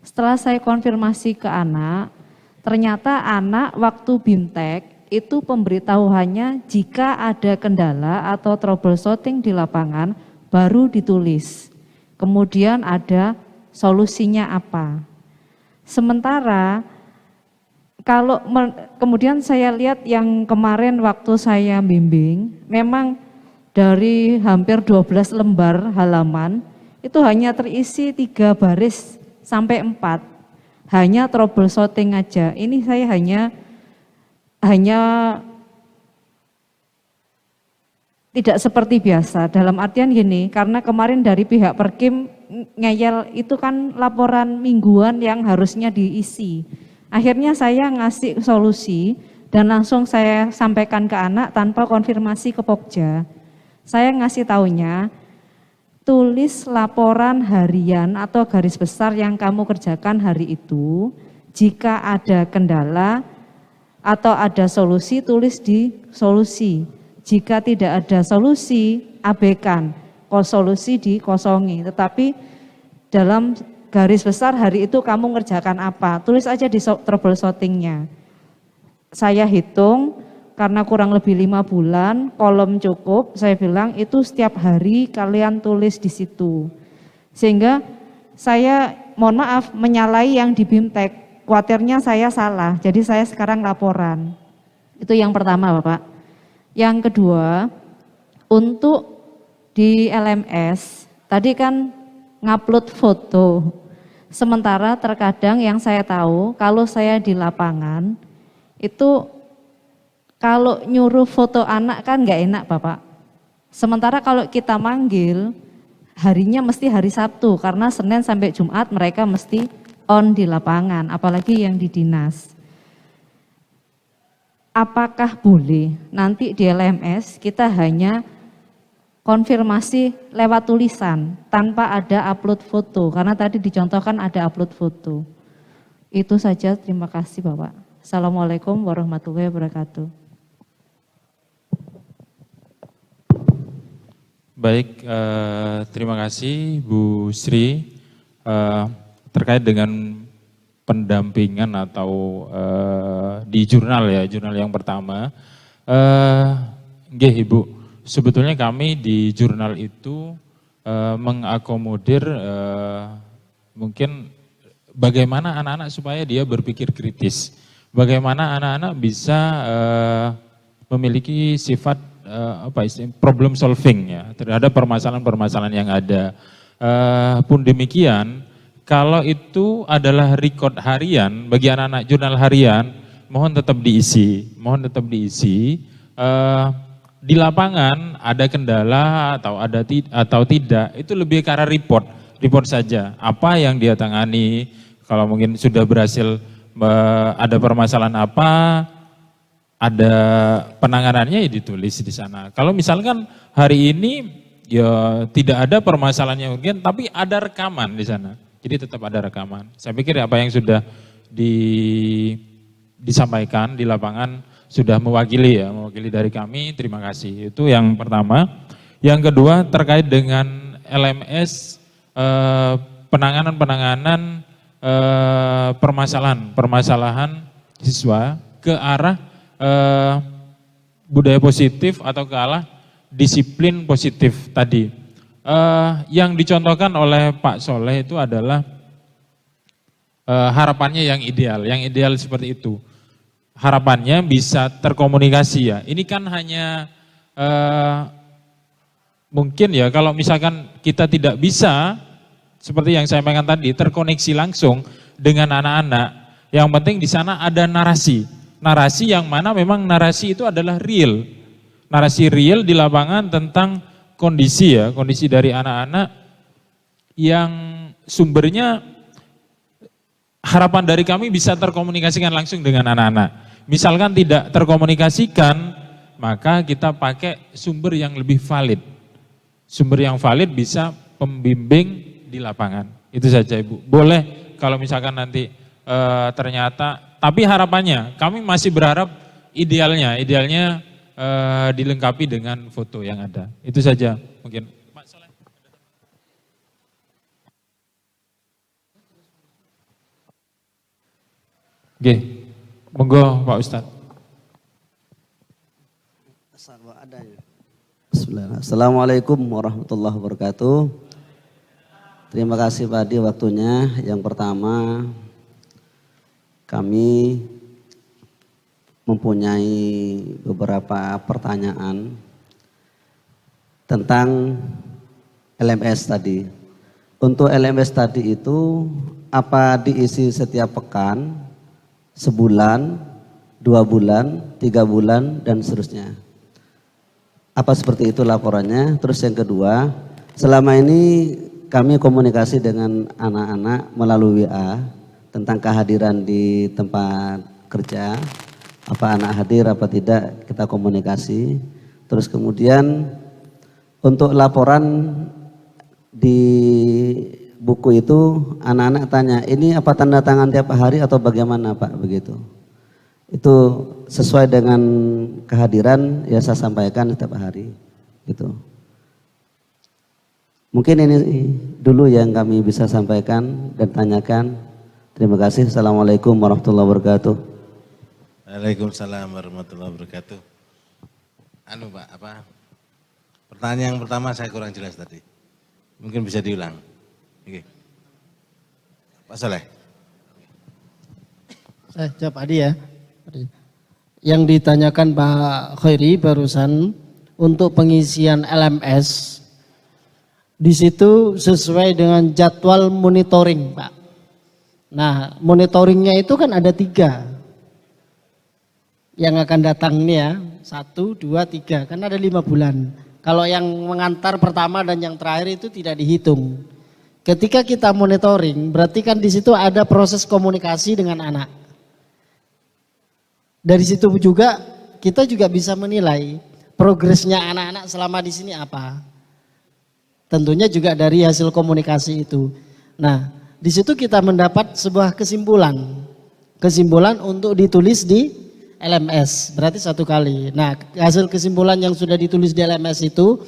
Setelah saya konfirmasi ke anak, ternyata anak waktu BIMTEK itu pemberitahuannya jika ada kendala atau troubleshooting di lapangan baru ditulis. Kemudian ada solusinya apa. Sementara kemudian saya lihat yang kemarin waktu saya bimbing, memang dari hampir 12 lembar halaman itu hanya terisi 3 baris sampai 4. Hanya troubleshooting aja. Ini saya hanya tidak seperti biasa, dalam artian gini, karena kemarin dari pihak Perkim ngeyel itu kan laporan mingguan yang harusnya diisi. Akhirnya saya ngasih solusi dan langsung saya sampaikan ke anak tanpa konfirmasi ke Pokja. Saya ngasih taunya, tulis laporan harian atau garis besar yang kamu kerjakan hari itu, jika ada kendala atau ada solusi, tulis di solusi. Jika tidak ada solusi, abaikan, solusi dikosongi. Tetapi dalam garis besar hari itu kamu ngerjakan apa, tulis aja di troubleshootingnya. Saya hitung, karena kurang lebih 5 bulan, kolom cukup, saya bilang itu setiap hari kalian tulis di situ. Sehingga saya mohon maaf menyalahi yang di BIMTEK, khawatirnya saya salah, jadi saya sekarang laporan. Itu yang pertama Bapak. Yang kedua, untuk di LMS, tadi kan ngupload foto. Sementara terkadang yang saya tahu, kalau saya di lapangan, itu kalau nyuruh foto anak kan nggak enak Bapak. Sementara kalau kita manggil, harinya mesti hari Sabtu, karena Senin sampai Jumat mereka mesti on di lapangan, apalagi yang di dinas. Apakah boleh nanti di LMS kita hanya konfirmasi lewat tulisan tanpa ada upload foto, karena tadi dicontohkan ada upload foto. Itu saja, terima kasih Bapak. Assalamualaikum warahmatullahi wabarakatuh. Baik, terima kasih Bu Sri. Terkait dengan pendampingan atau di jurnal ya, jurnal yang pertama. Nggih Ibu, sebetulnya kami di jurnal itu mengakomodir mungkin bagaimana anak-anak supaya dia berpikir kritis. Bagaimana anak-anak bisa memiliki sifat problem solving ya terhadap permasalahan-permasalahan yang ada. Pun demikian, kalau itu adalah record harian bagi anak-anak jurnal harian, mohon tetap diisi. Di lapangan ada kendala atau tidak, itu lebih ke arah report saja. Apa yang dia tangani, kalau mungkin sudah berhasil ada permasalahan apa, ada penanganannya ya ditulis di sana. Kalau misalkan hari ini ya tidak ada permasalahan yang urgen, tapi ada rekaman di sana. Jadi tetap ada rekaman. Saya pikir apa yang sudah disampaikan di lapangan sudah mewakili dari kami. Terima kasih. Itu yang pertama. Yang kedua terkait dengan LMS, penanganan permasalahan siswa ke arah budaya positif atau ke arah disiplin positif tadi. Yang dicontohkan oleh Pak Soleh itu adalah harapannya yang ideal seperti itu. Harapannya bisa terkomunikasi ya. Ini kan hanya mungkin ya kalau misalkan kita tidak bisa seperti yang saya sampaikan tadi terkoneksi langsung dengan anak-anak. Yang penting di sana ada narasi yang mana memang narasi itu adalah real. Narasi real di lapangan tentang kondisi dari anak-anak yang sumbernya harapan dari kami bisa terkomunikasikan langsung dengan anak-anak. Misalkan tidak terkomunikasikan, maka kita pakai sumber yang lebih valid. Sumber yang valid bisa pembimbing di lapangan. Itu saja Ibu. Boleh kalau misalkan nanti ternyata, tapi harapannya kami masih berharap idealnya dilengkapi dengan foto yang ada. Itu saja mungkin. Pak Soleh. Oke, monggo Pak Ustadz. Assalamualaikum warahmatullahi wabarakatuh. Terima kasih Pak Adi waktunya. Yang pertama, kami mempunyai beberapa pertanyaan tentang LMS tadi. Untuk LMS tadi itu apa diisi setiap pekan, sebulan, 2 bulan, 3 bulan, dan seterusnya. Apa seperti itu laporannya? Terus yang kedua, selama ini kami komunikasi dengan anak-anak melalui WA tentang kehadiran di tempat kerja. Apa anak hadir apa tidak kita komunikasi. Terus kemudian untuk laporan di buku itu anak-anak tanya, ini apa tanda tangan tiap hari atau bagaimana Pak begitu. Itu sesuai dengan kehadiran ya saya sampaikan setiap hari gitu. Mungkin ini dulu yang kami bisa sampaikan dan tanyakan. Terima kasih. Assalamualaikum warahmatullahi wabarakatuh. Waalaikumsalam warahmatullahi wabarakatuh. Pak, pertanyaan yang pertama saya kurang jelas tadi. Mungkin bisa diulang. Oke. Pak Soleh. Saya jawab Adi ya. Yang ditanyakan Pak Khairi barusan untuk pengisian LMS, di situ sesuai dengan jadwal monitoring Pak. Nah monitoringnya itu kan ada 3 yang akan datang nih ya, 1, 2, 3, kan ada 5 bulan. Kalau yang mengantar pertama dan yang terakhir itu tidak dihitung. Ketika kita monitoring, berarti kan di situ ada proses komunikasi dengan anak. Dari situ juga kita juga bisa menilai progresnya anak-anak selama di sini apa. Tentunya juga dari hasil komunikasi itu. Nah, di situ kita mendapat sebuah kesimpulan untuk ditulis di LMS, berarti 1 kali. Nah, hasil kesimpulan yang sudah ditulis di LMS itu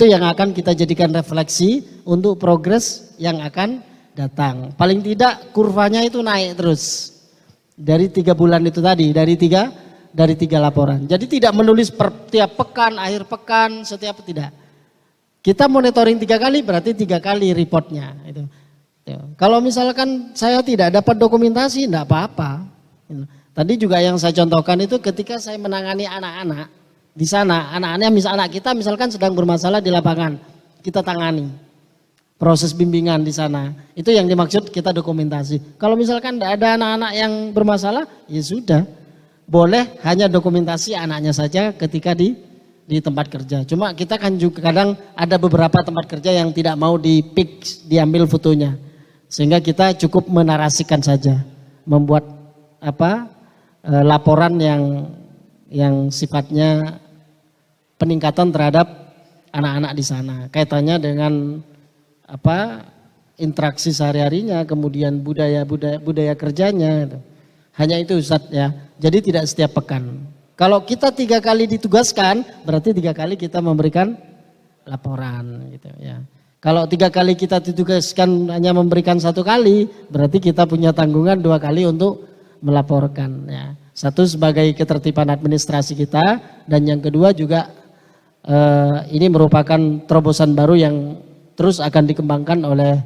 yang akan kita jadikan refleksi untuk progres yang akan datang. Paling tidak kurvanya itu naik terus. Dari 3 bulan itu tadi, dari tiga laporan. Jadi tidak menulis per tiap pekan, akhir pekan, setiap tidak. Kita monitoring 3 kali berarti 3 kali reportnya. Itu. Kalau misalkan saya tidak dapat dokumentasi, enggak apa-apa. Tadi juga yang saya contohkan itu ketika saya menangani anak-anak di sana. Anak kita misalkan sedang bermasalah di lapangan, kita tangani proses bimbingan di sana. Itu yang dimaksud kita dokumentasi. Kalau misalkan tidak ada anak-anak yang bermasalah, ya sudah, boleh hanya dokumentasi anaknya saja ketika di tempat kerja. Cuma kita kan juga kadang ada beberapa tempat kerja yang tidak mau diambil fotonya, sehingga kita cukup menarasikan saja, membuat laporan yang sifatnya peningkatan terhadap anak-anak di sana, kaitannya dengan interaksi sehari-harinya, kemudian budaya kerjanya. Hanya itu Ustadz ya. Jadi tidak setiap pekan. Kalau kita 3 kali ditugaskan, berarti 3 kali kita memberikan laporan gitu ya. Kalau 3 kali kita ditugaskan hanya memberikan 1 kali, berarti kita punya tanggungan 2 kali untuk melaporkan ya. Satu sebagai ketertiban administrasi kita, dan yang kedua juga ini merupakan terobosan baru yang terus akan dikembangkan oleh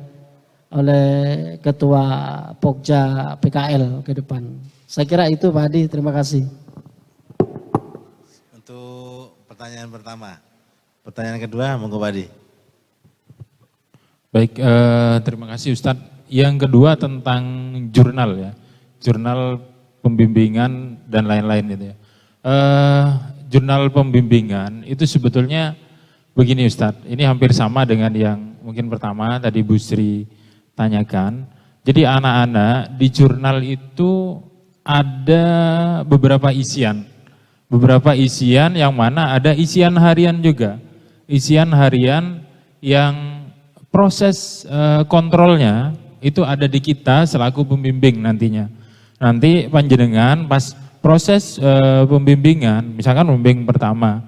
Ketua Pokja PKL ke depan. Saya kira itu Pak Hadi, terima kasih. Untuk pertanyaan pertama. Pertanyaan kedua, monggo Pak Hadi. Baik, terima kasih Ustadz. Yang kedua tentang jurnal ya, jurnal pembimbingan dan lain-lain itu ya. Jurnal pembimbingan itu sebetulnya begini Ustadz, ini hampir sama dengan yang mungkin pertama tadi Bu Sri tanyakan. Jadi anak-anak di jurnal itu ada beberapa isian yang mana ada isian harian juga. Isian harian yang proses kontrolnya itu ada di kita selaku pembimbing nantinya. Nanti panjenengan pas proses pembimbingan, misalkan pembimbing pertama,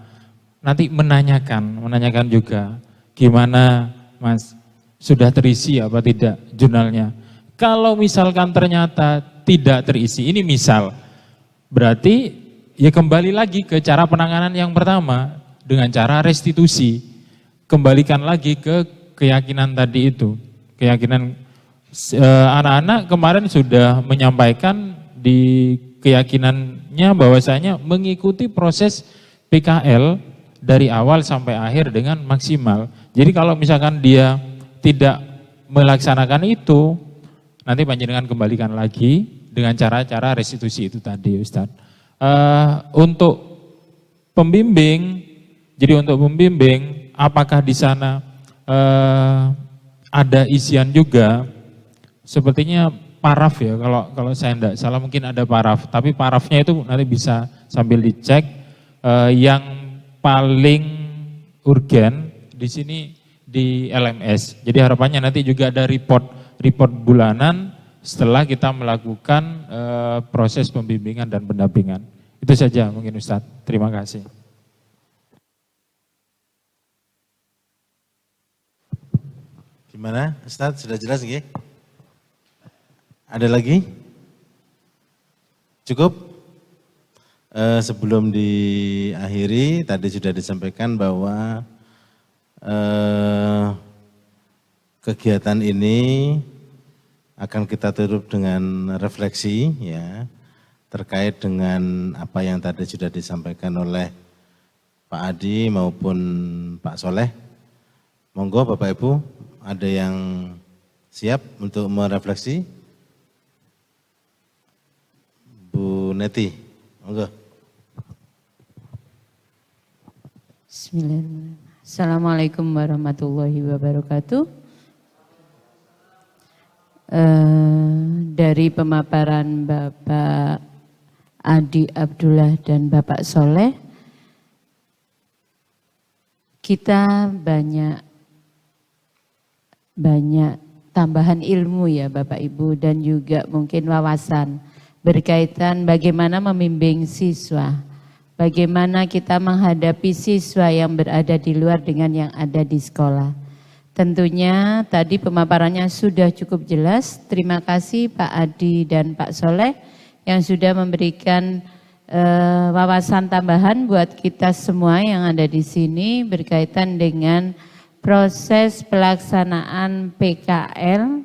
nanti menanyakan juga gimana Mas, sudah terisi apa tidak jurnalnya. Kalau misalkan ternyata tidak terisi, ini misal, berarti ya kembali lagi ke cara penanganan yang pertama dengan cara restitusi. Kembalikan lagi ke keyakinan tadi itu. Keyakinan anak-anak kemarin sudah menyampaikan di keyakinannya bahwasanya mengikuti proses PKL dari awal sampai akhir dengan maksimal. Jadi kalau misalkan dia tidak melaksanakan itu, nanti panjenengan kembalikan lagi dengan cara-cara restitusi itu tadi Ustadz. Untuk pembimbing, jadi untuk pembimbing, apakah di sana ada isian juga? Sepertinya paraf ya, kalau saya tidak salah mungkin ada paraf, tapi parafnya itu nanti bisa sambil dicek. Yang paling urgen di sini di LMS. Jadi harapannya nanti juga ada report bulanan setelah kita melakukan proses pembimbingan dan pendampingan. Itu saja mungkin Ustadz. Terima kasih. Gimana Ustadz, sudah jelas nggih? Ada lagi? Cukup? Sebelum diakhiri, tadi sudah disampaikan bahwa kegiatan ini akan kita tutup dengan refleksi ya, terkait dengan apa yang tadi sudah disampaikan oleh Pak Adi maupun Pak Soleh. Monggo Bapak Ibu, ada yang siap untuk merefleksi? Bu Neti, monggo. Bismillahirrahmanirrahim. Assalamualaikum warahmatullahi wabarakatuh. Dari pemaparan Bapak Adi Abdullah dan Bapak Soleh, kita banyak tambahan ilmu ya Bapak Ibu, dan juga mungkin wawasan berkaitan bagaimana membimbing siswa. Bagaimana kita menghadapi siswa yang berada di luar dengan yang ada di sekolah. Tentunya tadi pemaparannya sudah cukup jelas. Terima kasih Pak Adi dan Pak Soleh yang sudah memberikan wawasan tambahan buat kita semua yang ada di sini berkaitan dengan proses pelaksanaan PKL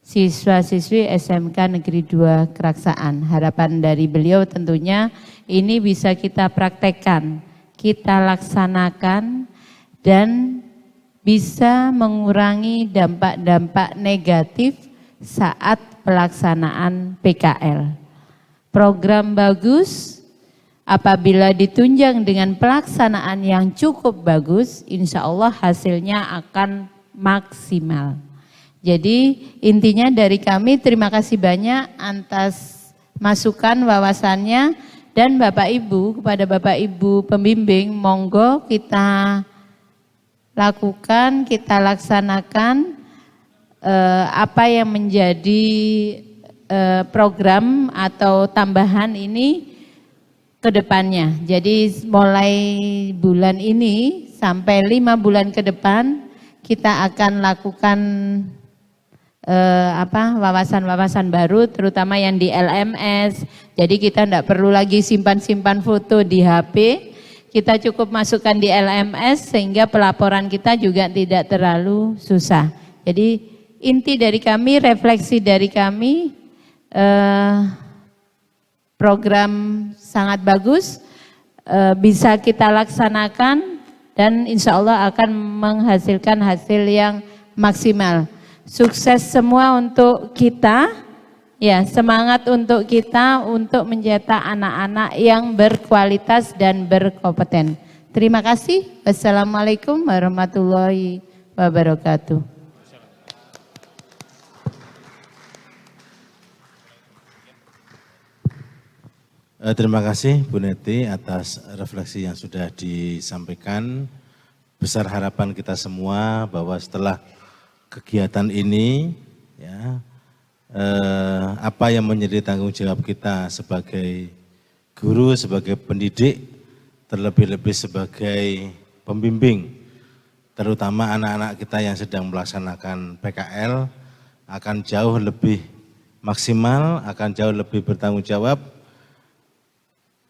siswa-siswi SMK Negeri 2 Keraksaan. Harapan dari beliau tentunya ini bisa kita praktekkan, kita laksanakan dan bisa mengurangi dampak-dampak negatif saat pelaksanaan PKL. Program bagus, apabila ditunjang dengan pelaksanaan yang cukup bagus, insya Allah hasilnya akan maksimal. Jadi intinya dari kami terima kasih banyak atas masukan wawasannya, dan Bapak Ibu, kepada Bapak Ibu pembimbing, monggo kita lakukan, kita laksanakan apa yang menjadi program atau tambahan ini ke depannya. Jadi mulai bulan ini sampai 5 bulan ke depan kita akan lakukan wawasan-wawasan baru, terutama yang di LMS. Jadi kita tidak perlu lagi simpan-simpan foto di HP. Kita cukup masukkan di LMS sehingga pelaporan kita juga tidak terlalu susah. Jadi inti dari kami, refleksi dari kami, program sangat bagus, bisa kita laksanakan dan insya Allah akan menghasilkan hasil yang maksimal. Sukses semua untuk kita, ya, semangat untuk kita untuk mencetak anak-anak yang berkualitas dan berkompeten. Terima kasih. Wassalamualaikum warahmatullahi wabarakatuh. Terima kasih Bu Neti atas refleksi yang sudah disampaikan. Besar harapan kita semua bahwa setelah kegiatan ini, ya, apa yang menjadi tanggung jawab kita sebagai guru, sebagai pendidik, terlebih-lebih sebagai pembimbing, terutama anak-anak kita yang sedang melaksanakan PKL, akan jauh lebih maksimal, akan jauh lebih bertanggung jawab,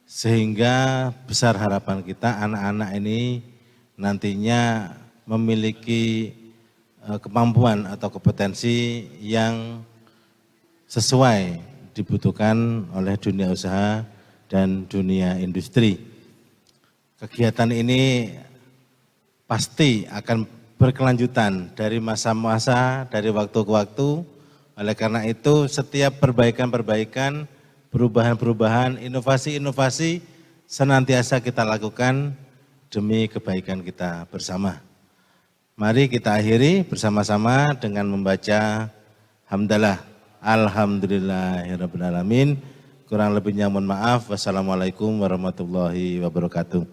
sehingga besar harapan kita anak-anak ini nantinya memiliki kemampuan atau kompetensi yang sesuai dibutuhkan oleh dunia usaha dan dunia industri. Kegiatan ini pasti akan berkelanjutan dari masa-masa, dari waktu ke waktu. Oleh karena itu setiap perbaikan-perbaikan, perubahan-perubahan, inovasi-inovasi senantiasa kita lakukan demi kebaikan kita bersama. Mari kita akhiri bersama-sama dengan membaca hamdalah. Alhamdulillahirabbil alamin. Kurang lebihnya mohon maaf. Wassalamualaikum warahmatullahi wabarakatuh.